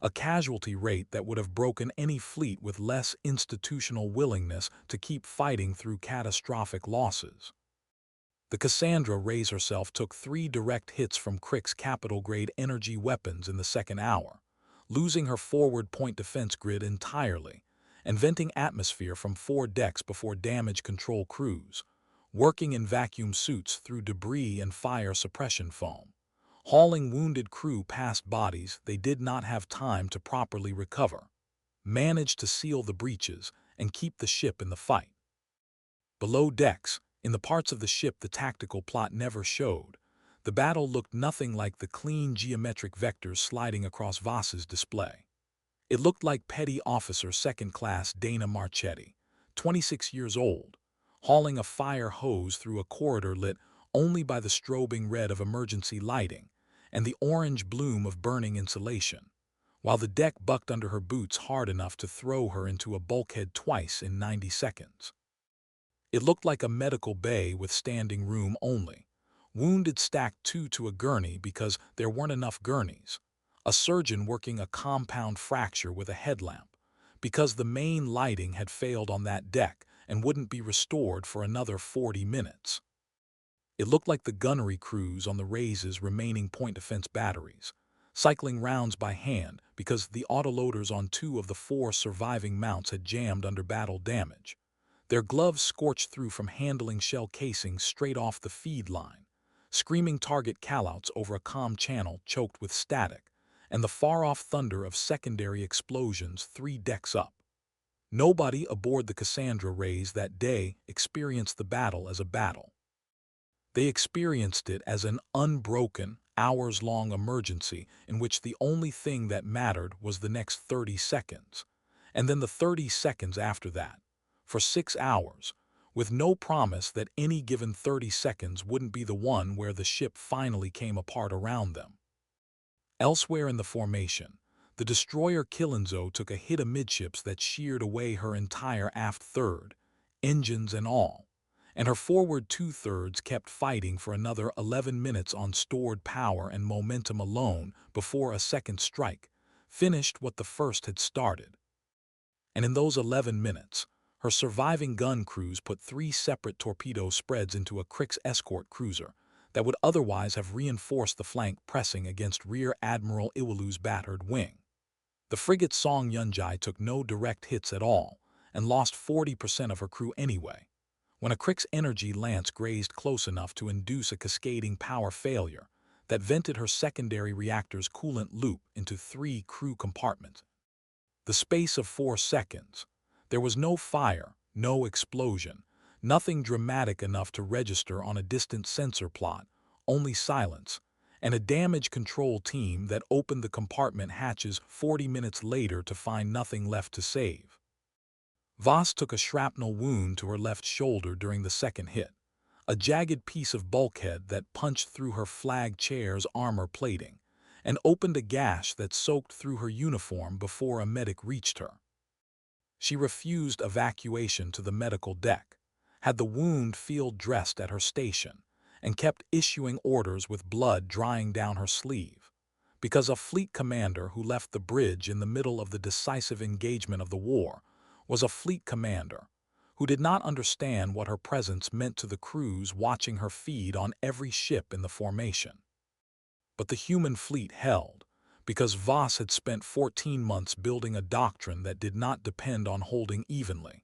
a casualty rate that would have broken any fleet with less institutional willingness to keep fighting through catastrophic losses. The Cassandra Rays herself took 3 direct hits from Kryx capital-grade energy weapons in the second hour, losing her forward point defense grid entirely, and venting atmosphere from 4 decks before damage control crews, working in vacuum suits through debris and fire suppression foam, hauling wounded crew past bodies they did not have time to properly recover, managed to seal the breaches and keep the ship in the fight. Below decks, in the parts of the ship the tactical plot never showed, the battle looked nothing like the clean geometric vectors sliding across Voss's display. It looked like Petty Officer Second Class Dana Marchetti, 26 years old, hauling a fire hose through a corridor lit only by the strobing red of emergency lighting and the orange bloom of burning insulation, while the deck bucked under her boots hard enough to throw her into a bulkhead twice in 90 seconds. It looked like a medical bay with standing room only, wounded stacked 2 to a gurney because there weren't enough gurneys, a surgeon working a compound fracture with a headlamp, because the main lighting had failed on that deck and wouldn't be restored for another 40 minutes. It looked like the gunnery crews on the Rays' remaining point defense batteries, cycling rounds by hand because the autoloaders on 2 of the 4 surviving mounts had jammed under battle damage, their gloves scorched through from handling shell casings straight off the feed line, screaming target callouts over a comm channel choked with static, and the far-off thunder of secondary explosions 3 decks up. Nobody aboard the Cassandra Rays that day experienced the battle as a battle. They experienced it as an unbroken, hours-long emergency in which the only thing that mattered was the next 30 seconds, and then the 30 seconds after that, for 6 hours, with no promise that any given 30 seconds wouldn't be the one where the ship finally came apart around them. Elsewhere in the formation, the destroyer Killenzo took a hit amidships that sheared away her entire aft third, engines and all, and her forward 2/3 kept fighting for another 11 minutes on stored power and momentum alone before a second strike finished what the first had started. And in those 11 minutes, her surviving gun crews put 3 separate torpedo spreads into a Kryx escort cruiser that would otherwise have reinforced the flank pressing against Rear Admiral Iwalu's battered wing. The frigate Song Yunjai took no direct hits at all and lost 40% of her crew anyway, when a Kryx energy lance grazed close enough to induce a cascading power failure that vented her secondary reactor's coolant loop into 3 crew compartments. The space of 4 seconds, there was no fire, no explosion, nothing dramatic enough to register on a distant sensor plot, only silence, and a damage control team that opened the compartment hatches 40 minutes later to find nothing left to save. Voss took a shrapnel wound to her left shoulder during the second hit, a jagged piece of bulkhead that punched through her flag chair's armor plating and opened a gash that soaked through her uniform before a medic reached her. She refused evacuation to the medical deck, had the wound field dressed at her station, and kept issuing orders with blood drying down her sleeve, because a fleet commander who left the bridge in the middle of the decisive engagement of the war was a fleet commander who did not understand what her presence meant to the crews watching her feed on every ship in the formation. But the human fleet held, because Voss had spent 14 months building a doctrine that did not depend on holding evenly.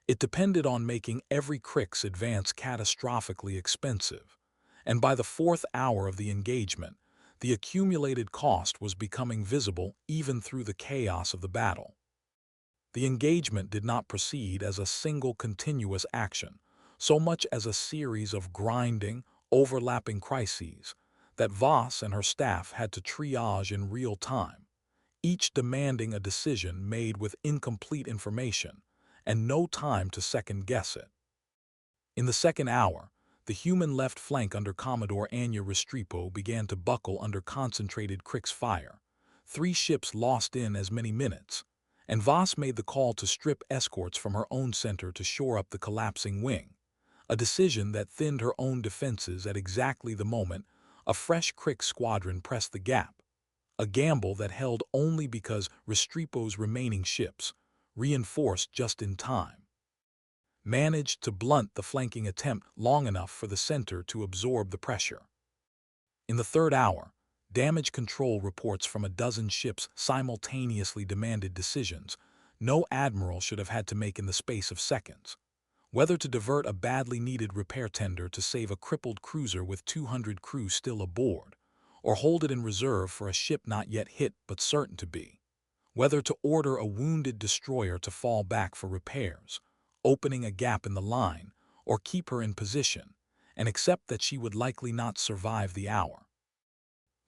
It depended on making every Kryx advance catastrophically expensive, and by the fourth hour of the engagement, the accumulated cost was becoming visible even through the chaos of the battle. The engagement did not proceed as a single continuous action, so much as a series of grinding, overlapping crises that Voss and her staff had to triage in real time, each demanding a decision made with incomplete information and no time to second-guess it. In the second hour, the human left flank under Commodore Anya Restrepo began to buckle under concentrated Kryx fire. 3 ships lost in as many minutes, and Voss made the call to strip escorts from her own center to shore up the collapsing wing, a decision that thinned her own defenses at exactly the moment a fresh Kryx squadron pressed the gap, a gamble that held only because Restrepo's remaining ships, reinforced just in time, managed to blunt the flanking attempt long enough for the center to absorb the pressure. In the third hour, damage control reports from a dozen ships simultaneously demanded decisions no admiral should have had to make in the space of seconds. Whether to divert a badly needed repair tender to save a crippled cruiser with 200 crew still aboard, or hold it in reserve for a ship not yet hit but certain to be. Whether to order a wounded destroyer to fall back for repairs, opening a gap in the line, or keep her in position, and accept that she would likely not survive the hour.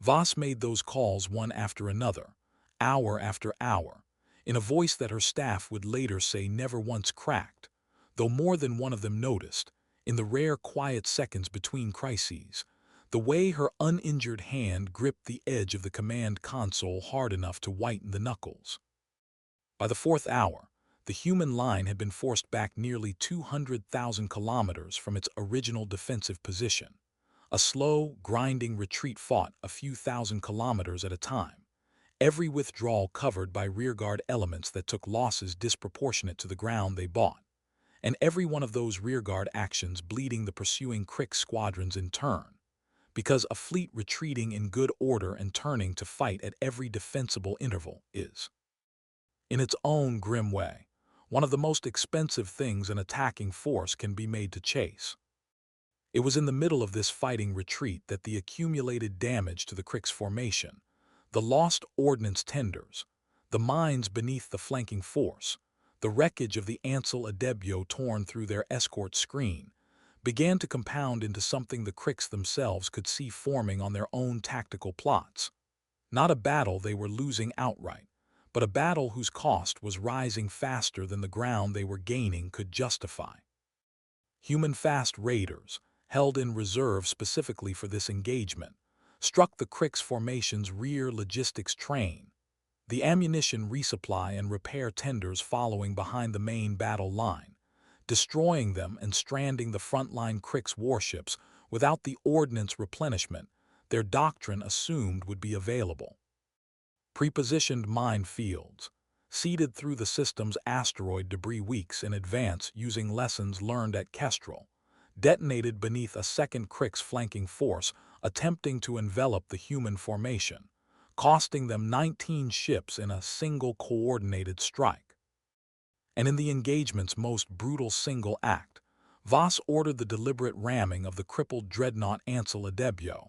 Voss made those calls one after another, hour after hour, in a voice that her staff would later say never once cracked, though more than one of them noticed, in the rare quiet seconds between crises, the way her uninjured hand gripped the edge of the command console hard enough to whiten the knuckles. By the fourth hour, the human line had been forced back nearly 200,000 kilometers from its original defensive position, a slow, grinding retreat fought a few thousand kilometers at a time, every withdrawal covered by rearguard elements that took losses disproportionate to the ground they bought, and every one of those rearguard actions bleeding the pursuing Kryx squadrons in turn, because a fleet retreating in good order and turning to fight at every defensible interval is, in its own grim way, one of the most expensive things an attacking force can be made to chase. It was in the middle of this fighting retreat that the accumulated damage to the Kryx formation, the lost ordnance tenders, the mines beneath the flanking force, the wreckage of the Ansel Adebyo torn through their escort screen, began to compound into something the Kryx themselves could see forming on their own tactical plots. Not a battle they were losing outright, but a battle whose cost was rising faster than the ground they were gaining could justify. Human fast raiders, held in reserve specifically for this engagement, struck the Kryx formation's rear logistics train, the ammunition resupply and repair tenders following behind the main battle line, destroying them and stranding the frontline Kryx warships without the ordnance replenishment their doctrine assumed would be available. Prepositioned mine fields, seeded through the system's asteroid debris weeks in advance using lessons learned at Kestrel, detonated beneath a second Kryx flanking force attempting to envelop the human formation, costing them 19 ships in a single coordinated strike. And in the engagement's most brutal single act, Voss ordered the deliberate ramming of the crippled dreadnought Ansel Adebyo,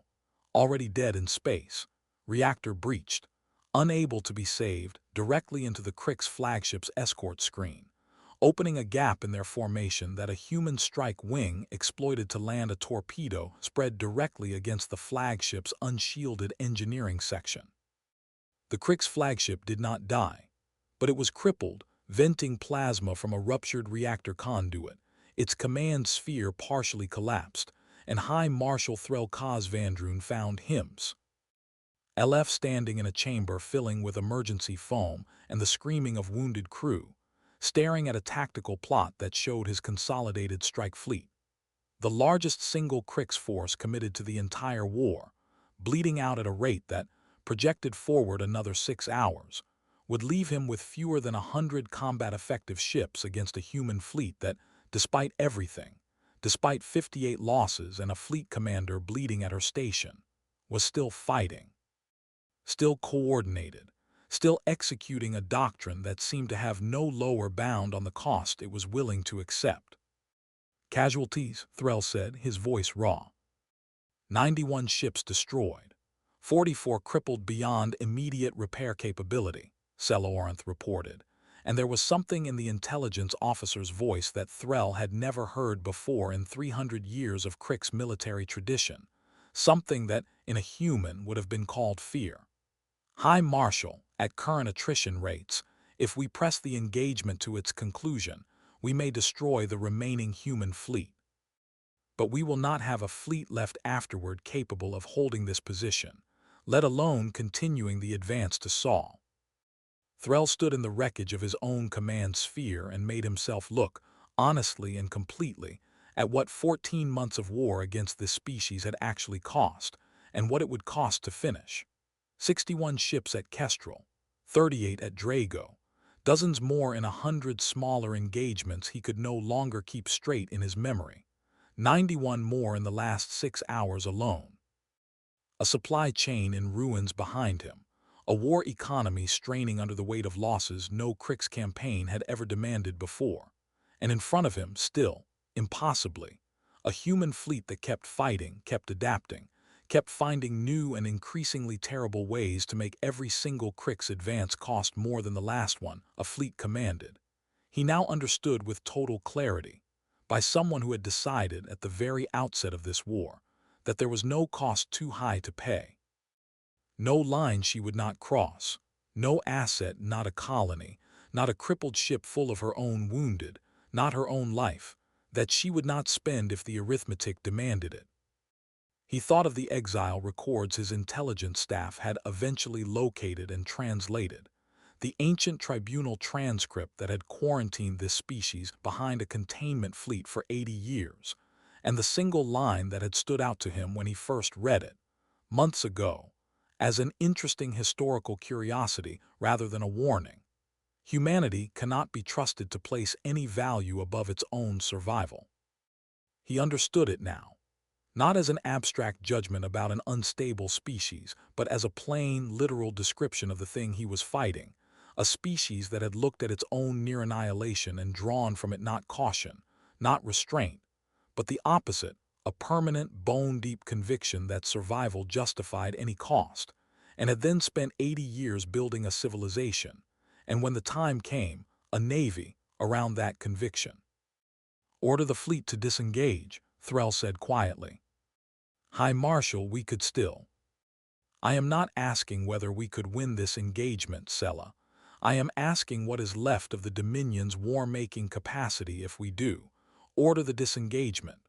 already dead in space, reactor breached, unable to be saved, directly into the Kryx flagship's escort screen, opening a gap in their formation that a human strike wing exploited to land a torpedo spread directly against the flagship's unshielded engineering section. The Kryx flagship did not die, but it was crippled, venting plasma from a ruptured reactor conduit, its command sphere partially collapsed, and High Marshal Threl Kaz found HIMS. LF standing in a chamber filling with emergency foam and the screaming of wounded crew, staring at a tactical plot that showed his consolidated strike fleet, the largest single Kryx force committed to the entire war, bleeding out at a rate that, projected forward another 6 hours, would leave him with fewer than 100 combat-effective ships against a human fleet that, despite everything, despite 58 losses and a fleet commander bleeding at her station, was still fighting, still coordinated, still executing a doctrine that seemed to have no lower bound on the cost it was willing to accept. Casualties, Threll said, his voice raw. 91 ships destroyed, 44 crippled beyond immediate repair capability, Selorinth reported, and there was something in the intelligence officer's voice that Threll had never heard before in 300 years of Kryx military tradition, something that, in a human, would have been called fear. High Marshal, at current attrition rates, if we press the engagement to its conclusion, we may destroy the remaining human fleet. But we will not have a fleet left afterward capable of holding this position, let alone continuing the advance to Sol. Threll stood in the wreckage of his own command sphere and made himself look, honestly and completely, at what 14 months of war against this species had actually cost, and what it would cost to finish. 61 ships at Kestrel, 38 at Drago, dozens more in 100 smaller engagements he could no longer keep straight in his memory, 91 more in the last 6 hours alone. A supply chain in ruins behind him, a war economy straining under the weight of losses no Kryx campaign had ever demanded before, and in front of him, still, impossibly, a human fleet that kept fighting, kept adapting, kept finding new and increasingly terrible ways to make every single Kryx advance cost more than the last one a fleet commanded. He now understood with total clarity, by someone who had decided at the very outset of this war, that there was no cost too high to pay. No line she would not cross, no asset, not a colony, not a crippled ship full of her own wounded, not her own life, that she would not spend if the arithmetic demanded it. He thought of the exile records his intelligence staff had eventually located and translated, the ancient tribunal transcript that had quarantined this species behind a containment fleet for 80 years, and the single line that had stood out to him when he first read it, months ago, as an interesting historical curiosity rather than a warning. Humanity cannot be trusted to place any value above its own survival. He understood it now. Not as an abstract judgment about an unstable species, but as a plain, literal description of the thing he was fighting, a species that had looked at its own near annihilation and drawn from it not caution, not restraint, but the opposite, a permanent, bone-deep conviction that survival justified any cost, and had then spent 80 years building a civilization, and when the time came, a navy, around that conviction. "Order the fleet to disengage," Threll said quietly. "High Marshal, we could still." "I am not asking whether we could win this engagement, Sela. I am asking what is left of the Dominion's war-making capacity if we do. Order the disengagement.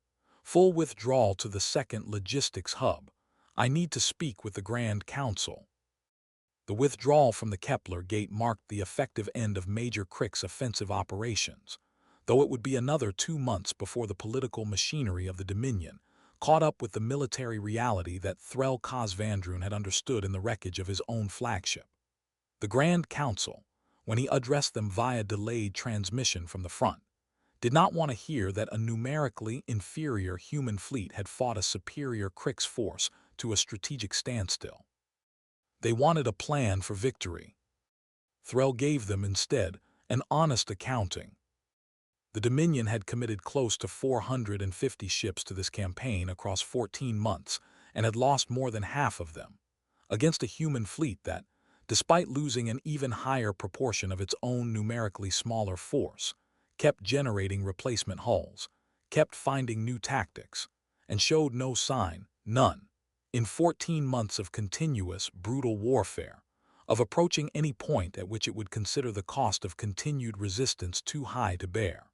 Full withdrawal to the second logistics hub. I need to speak with the Grand Council." The withdrawal from the Kepler Gate marked the effective end of major Kryx offensive operations, though it would be another 2 months before the political machinery of the Dominion caught up with the military reality that Threll Cosvandrun had understood in the wreckage of his own flagship. The Grand Council, when he addressed them via delayed transmission from the front, did not want to hear that a numerically inferior human fleet had fought a superior Kryx force to a strategic standstill. They wanted a plan for victory. Threll gave them, instead, an honest accounting. The Dominion had committed close to 450 ships to this campaign across 14 months and had lost more than half of them, against a human fleet that, despite losing an even higher proportion of its own numerically smaller force, kept generating replacement hulls, kept finding new tactics, and showed no sign, none, in 14 months of continuous, brutal warfare, of approaching any point at which it would consider the cost of continued resistance too high to bear.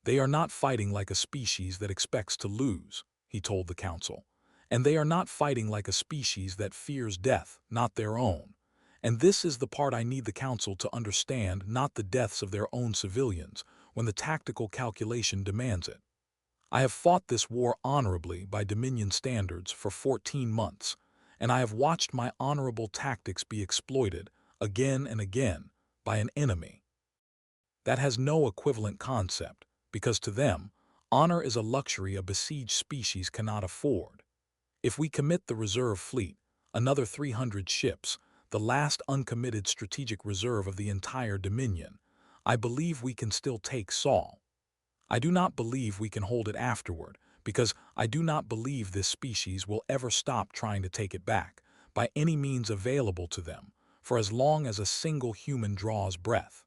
"They are not fighting like a species that expects to lose," he told the Council, "and they are not fighting like a species that fears death, not their own. And this is the part I need the Council to understand, not the deaths of their own civilians, when the tactical calculation demands it. I have fought this war honorably by Dominion standards for 14 months, and I have watched my honorable tactics be exploited, again and again, by an enemy. That has no equivalent concept, because to them, honor is a luxury a besieged species cannot afford. If we commit the reserve fleet, another 300 ships, the last uncommitted strategic reserve of the entire Dominion, I believe we can still take Saul. I do not believe we can hold it afterward, because I do not believe this species will ever stop trying to take it back, by any means available to them, for as long as a single human draws breath.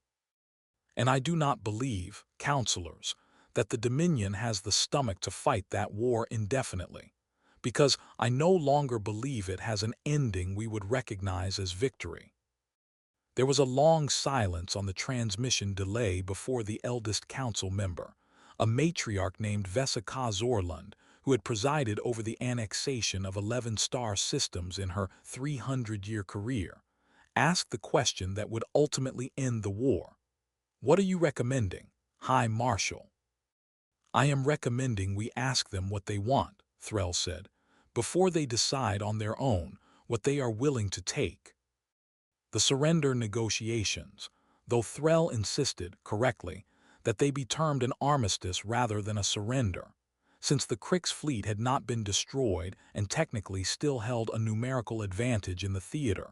And I do not believe, counselors, that the Dominion has the stomach to fight that war indefinitely, because I no longer believe it has an ending we would recognize as victory. There was a long silence on the transmission delay before the eldest council member, a matriarch named Vesica Zorlund, who had presided over the annexation of 11 star systems in her 300-year career, asked the question that would ultimately end the war. What are you recommending, High Marshal? I am recommending we ask them what they want, Threll said, before they decide on their own what they are willing to take. The surrender negotiations, though Threll insisted, correctly, that they be termed an armistice rather than a surrender, since the Kryx fleet had not been destroyed and technically still held a numerical advantage in the theater,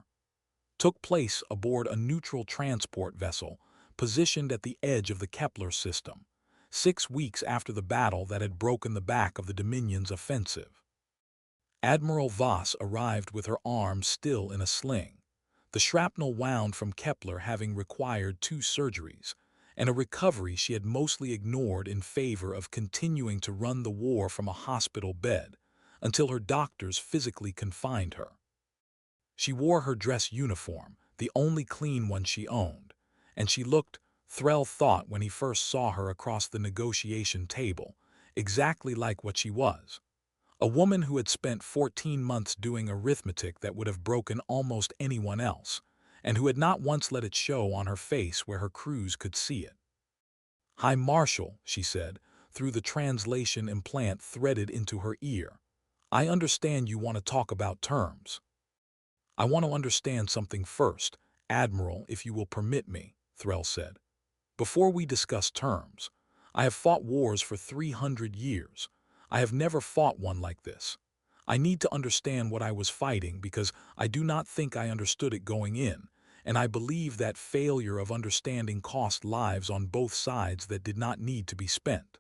took place aboard a neutral transport vessel positioned at the edge of the Kepler system, 6 weeks after the battle that had broken the back of the Dominion's offensive. Admiral Voss arrived with her arm still in a sling, the shrapnel wound from Kepler having required 2 surgeries, and a recovery she had mostly ignored in favor of continuing to run the war from a hospital bed until her doctors physically confined her. She wore her dress uniform, the only clean one she owned, and she looked, Threll thought when he first saw her across the negotiation table, exactly like what she was. A woman who had spent 14 months doing arithmetic that would have broken almost anyone else, and who had not once let it show on her face where her crews could see it. High Marshal, she said, through the translation implant threaded into her ear, I understand you want to talk about terms. I want to understand something first, Admiral, if you will permit me, Threll said. Before we discuss terms, I have fought wars for 300 years. I have never fought one like this. I need to understand what I was fighting because I do not think I understood it going in, and I believe that failure of understanding cost lives on both sides that did not need to be spent.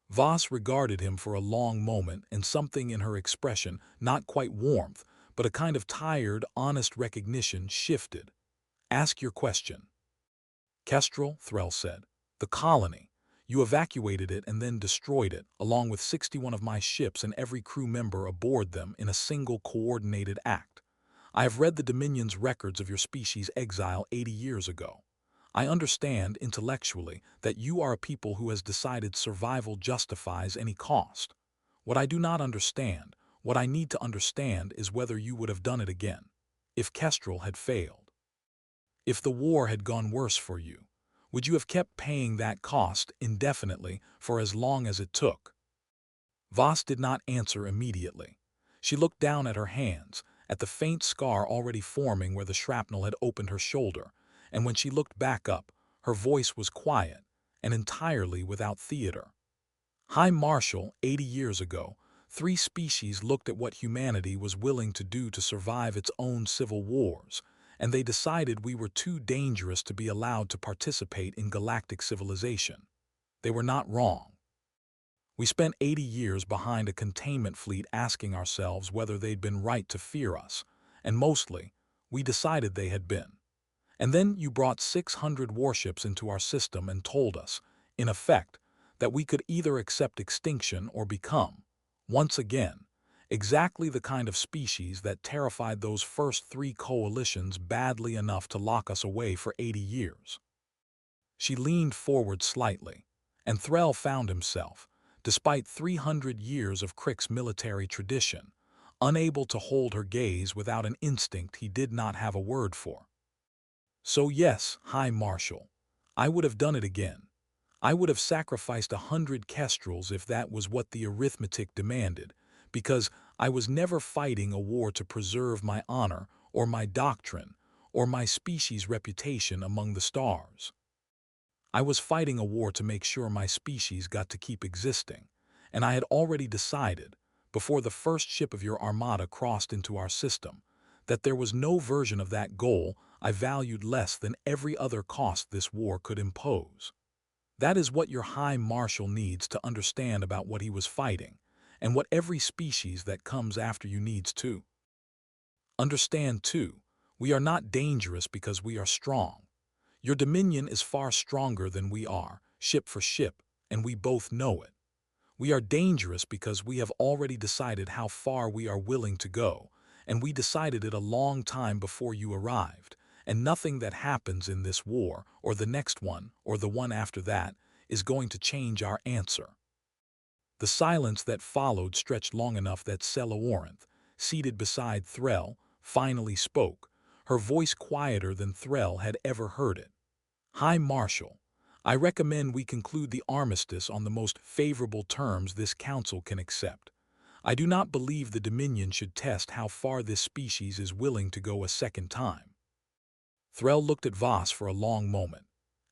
Voss regarded him for a long moment, and something in her expression, not quite warmth, but a kind of tired, honest recognition shifted. Ask your question. Kestrel, Threll said. The colony. You evacuated it and then destroyed it, along with 61 of my ships and every crew member aboard them in a single coordinated act. I have read the Dominion's records of your species' exile 80 years ago. I understand, intellectually, that you are a people who has decided survival justifies any cost. What I do not understand, what I need to understand is whether you would have done it again, if Kestrel had failed. If the war had gone worse for you, would you have kept paying that cost indefinitely for as long as it took? Voss did not answer immediately. She looked down at her hands, at the faint scar already forming where the shrapnel had opened her shoulder, and when she looked back up, her voice was quiet and entirely without theater. High Marshal, 80 years ago, 3 species looked at what humanity was willing to do to survive its own civil wars, and they decided we were too dangerous to be allowed to participate in galactic civilization. They were not wrong. We spent 80 years behind a containment fleet asking ourselves whether they'd been right to fear us, and mostly, we decided they had been. And then you brought 600 warships into our system and told us, in effect, that we could either accept extinction or become, once again, exactly the kind of species that terrified those first 3 coalitions badly enough to lock us away for 80 years. She leaned forward slightly, and Threll found himself, despite 300 years of Kryx military tradition, unable to hold her gaze without an instinct he did not have a word for. So yes, High Marshal, I would have done it again. I would have sacrificed 100 kestrels if that was what the arithmetic demanded, because I was never fighting a war to preserve my honor or my doctrine or my species' reputation among the stars. I was fighting a war to make sure my species got to keep existing, and I had already decided, before the first ship of your armada crossed into our system, that there was no version of that goal I valued less than every other cost this war could impose. That is what your High Marshal needs to understand about what he was fighting, and what every species that comes after you needs to. Understand, too, we are not dangerous because we are strong. Your Dominion is far stronger than we are, ship for ship, and we both know it. We are dangerous because we have already decided how far we are willing to go, and we decided it a long time before you arrived, and nothing that happens in this war, or the next one, or the one after that, is going to change our answer. The silence that followed stretched long enough that Celeorinth, seated beside Threll, finally spoke, her voice quieter than Threll had ever heard it. High Marshal, I recommend we conclude the armistice on the most favorable terms this council can accept. I do not believe the Dominion should test how far this species is willing to go a second time. Threll looked at Voss for a long moment.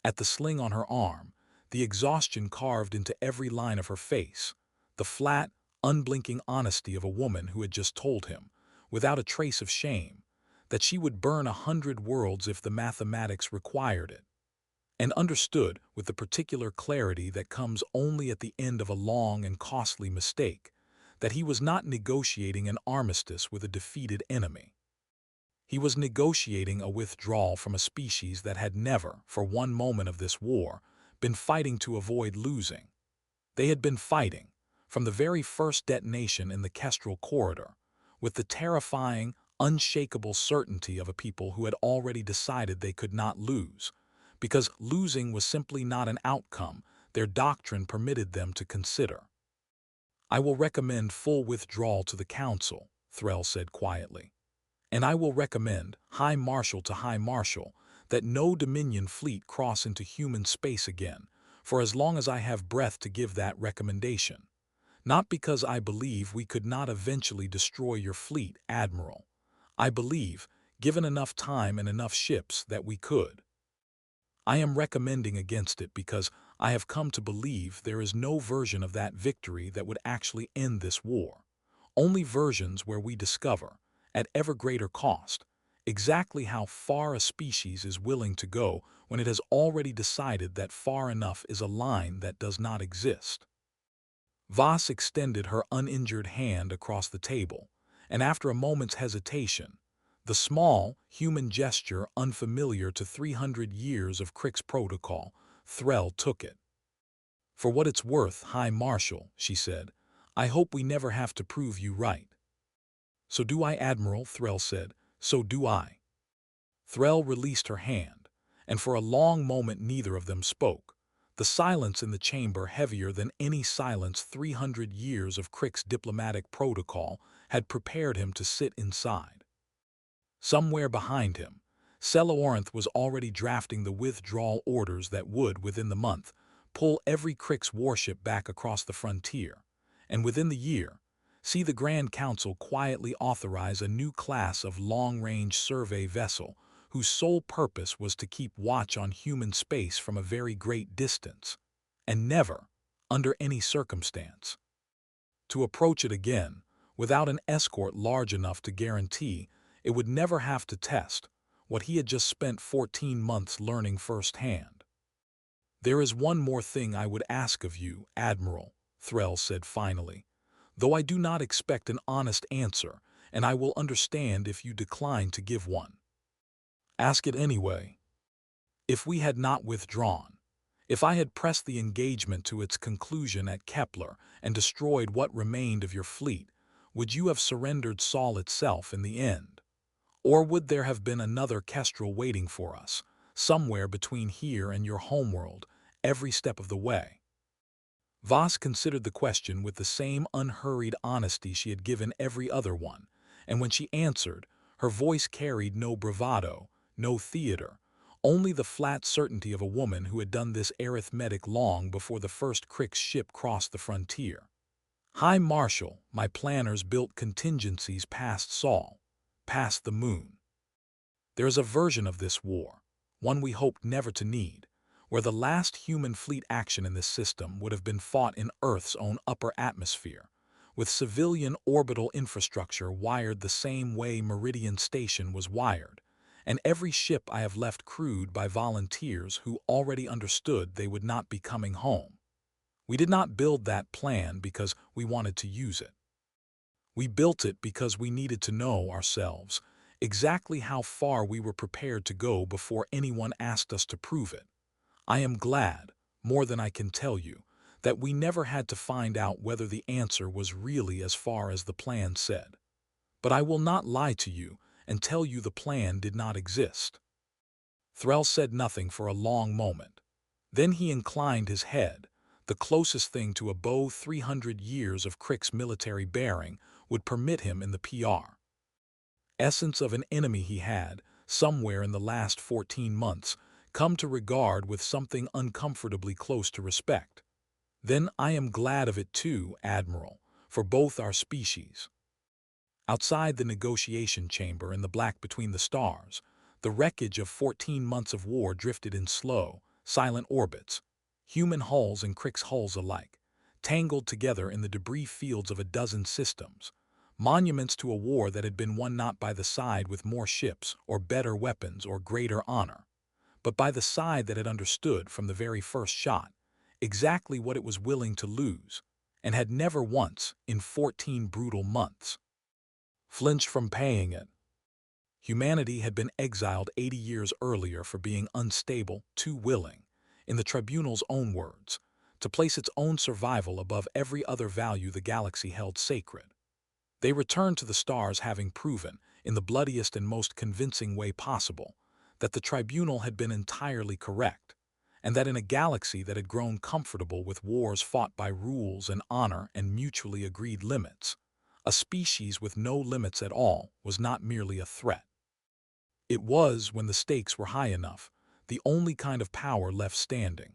At the sling on her arm, the exhaustion carved into every line of her face, the flat, unblinking honesty of a woman who had just told him, without a trace of shame, that she would burn 100 worlds if the mathematics required it, and understood with the particular clarity that comes only at the end of a long and costly mistake, that he was not negotiating an armistice with a defeated enemy. He was negotiating a withdrawal from a species that had never, for one moment of this war, been fighting to avoid losing. They had been fighting, from the very first detonation in the Kestrel corridor, with the terrifying, unshakable certainty of a people who had already decided they could not lose, because losing was simply not an outcome their doctrine permitted them to consider. I will recommend full withdrawal to the Council, Threll said quietly. And I will recommend, High Marshal to High Marshal, that no Dominion fleet cross into human space again, for as long as I have breath to give that recommendation. Not because I believe we could not eventually destroy your fleet, Admiral. I believe, given enough time and enough ships, that we could. I am recommending against it because I have come to believe there is no version of that victory that would actually end this war. Only versions where we discover, at ever greater cost, exactly how far a species is willing to go when it has already decided that far enough is a line that does not exist. Voss extended her uninjured hand across the table, and after a moment's hesitation, the small, human gesture unfamiliar to 300 years of Kryx protocol, Threll took it. For what it's worth, High Marshal, she said, I hope we never have to prove you right. So do I, Admiral, Threll said, so do I. Threll released her hand, and for a long moment neither of them spoke, the silence in the chamber heavier than any silence 300 years of Kryx diplomatic protocol had prepared him to sit inside. Somewhere behind him, Celeorinth was already drafting the withdrawal orders that would, within the month, pull every Kryx warship back across the frontier, and within the year, see the Grand Council quietly authorize a new class of long-range survey vessel whose sole purpose was to keep watch on human space from a very great distance, and never, under any circumstance, to approach it again without an escort large enough to guarantee it would never have to test what he had just spent 14 months learning firsthand. There is one more thing I would ask of you, Admiral, Threll said finally, though I do not expect an honest answer, and I will understand if you decline to give one. Ask it anyway. If we had not withdrawn, if I had pressed the engagement to its conclusion at Kepler and destroyed what remained of your fleet, would you have surrendered Sol itself in the end? Or would there have been another Kestrel waiting for us, somewhere between here and your homeworld, every step of the way? Voss considered the question with the same unhurried honesty she had given every other one, and when she answered, her voice carried no bravado, no theater, only the flat certainty of a woman who had done this arithmetic long before the first Kryx ship crossed the frontier. High Marshal, my planners built contingencies past Sol, past the moon. There is a version of this war, one we hoped never to need, where the last human fleet action in this system would have been fought in Earth's own upper atmosphere, with civilian orbital infrastructure wired the same way Meridian Station was wired, and every ship I have left crewed by volunteers who already understood they would not be coming home. We did not build that plan because we wanted to use it. We built it because we needed to know ourselves exactly how far we were prepared to go before anyone asked us to prove it. I am glad, more than I can tell you, that we never had to find out whether the answer was really as far as the plan said. But I will not lie to you and tell you the plan did not exist. Threll said nothing for a long moment. Then he inclined his head, the closest thing to a bow 300 years of Kryx military bearing would permit him in the PR. Essence of an enemy he had, somewhere in the last 14 months, come to regard with something uncomfortably close to respect. Then I am glad of it too, Admiral, for both our species. Outside the negotiation chamber in the black between the stars, the wreckage of 14 months of war drifted in slow, silent orbits, human hulls and Kryx hulls alike, tangled together in the debris fields of a dozen systems, monuments to a war that had been won not by the side with more ships or better weapons or greater honor, but by the side that had understood from the very first shot exactly what it was willing to lose, and had never once, in 14 brutal months, flinched from paying it. Humanity had been exiled 80 years earlier for being unstable, too willing, in the Tribunal's own words, to place its own survival above every other value the galaxy held sacred. They returned to the stars having proven, in the bloodiest and most convincing way possible, that the Tribunal had been entirely correct, and that in a galaxy that had grown comfortable with wars fought by rules and honor and mutually agreed limits, a species with no limits at all was not merely a threat. It was, when the stakes were high enough, the only kind of power left standing.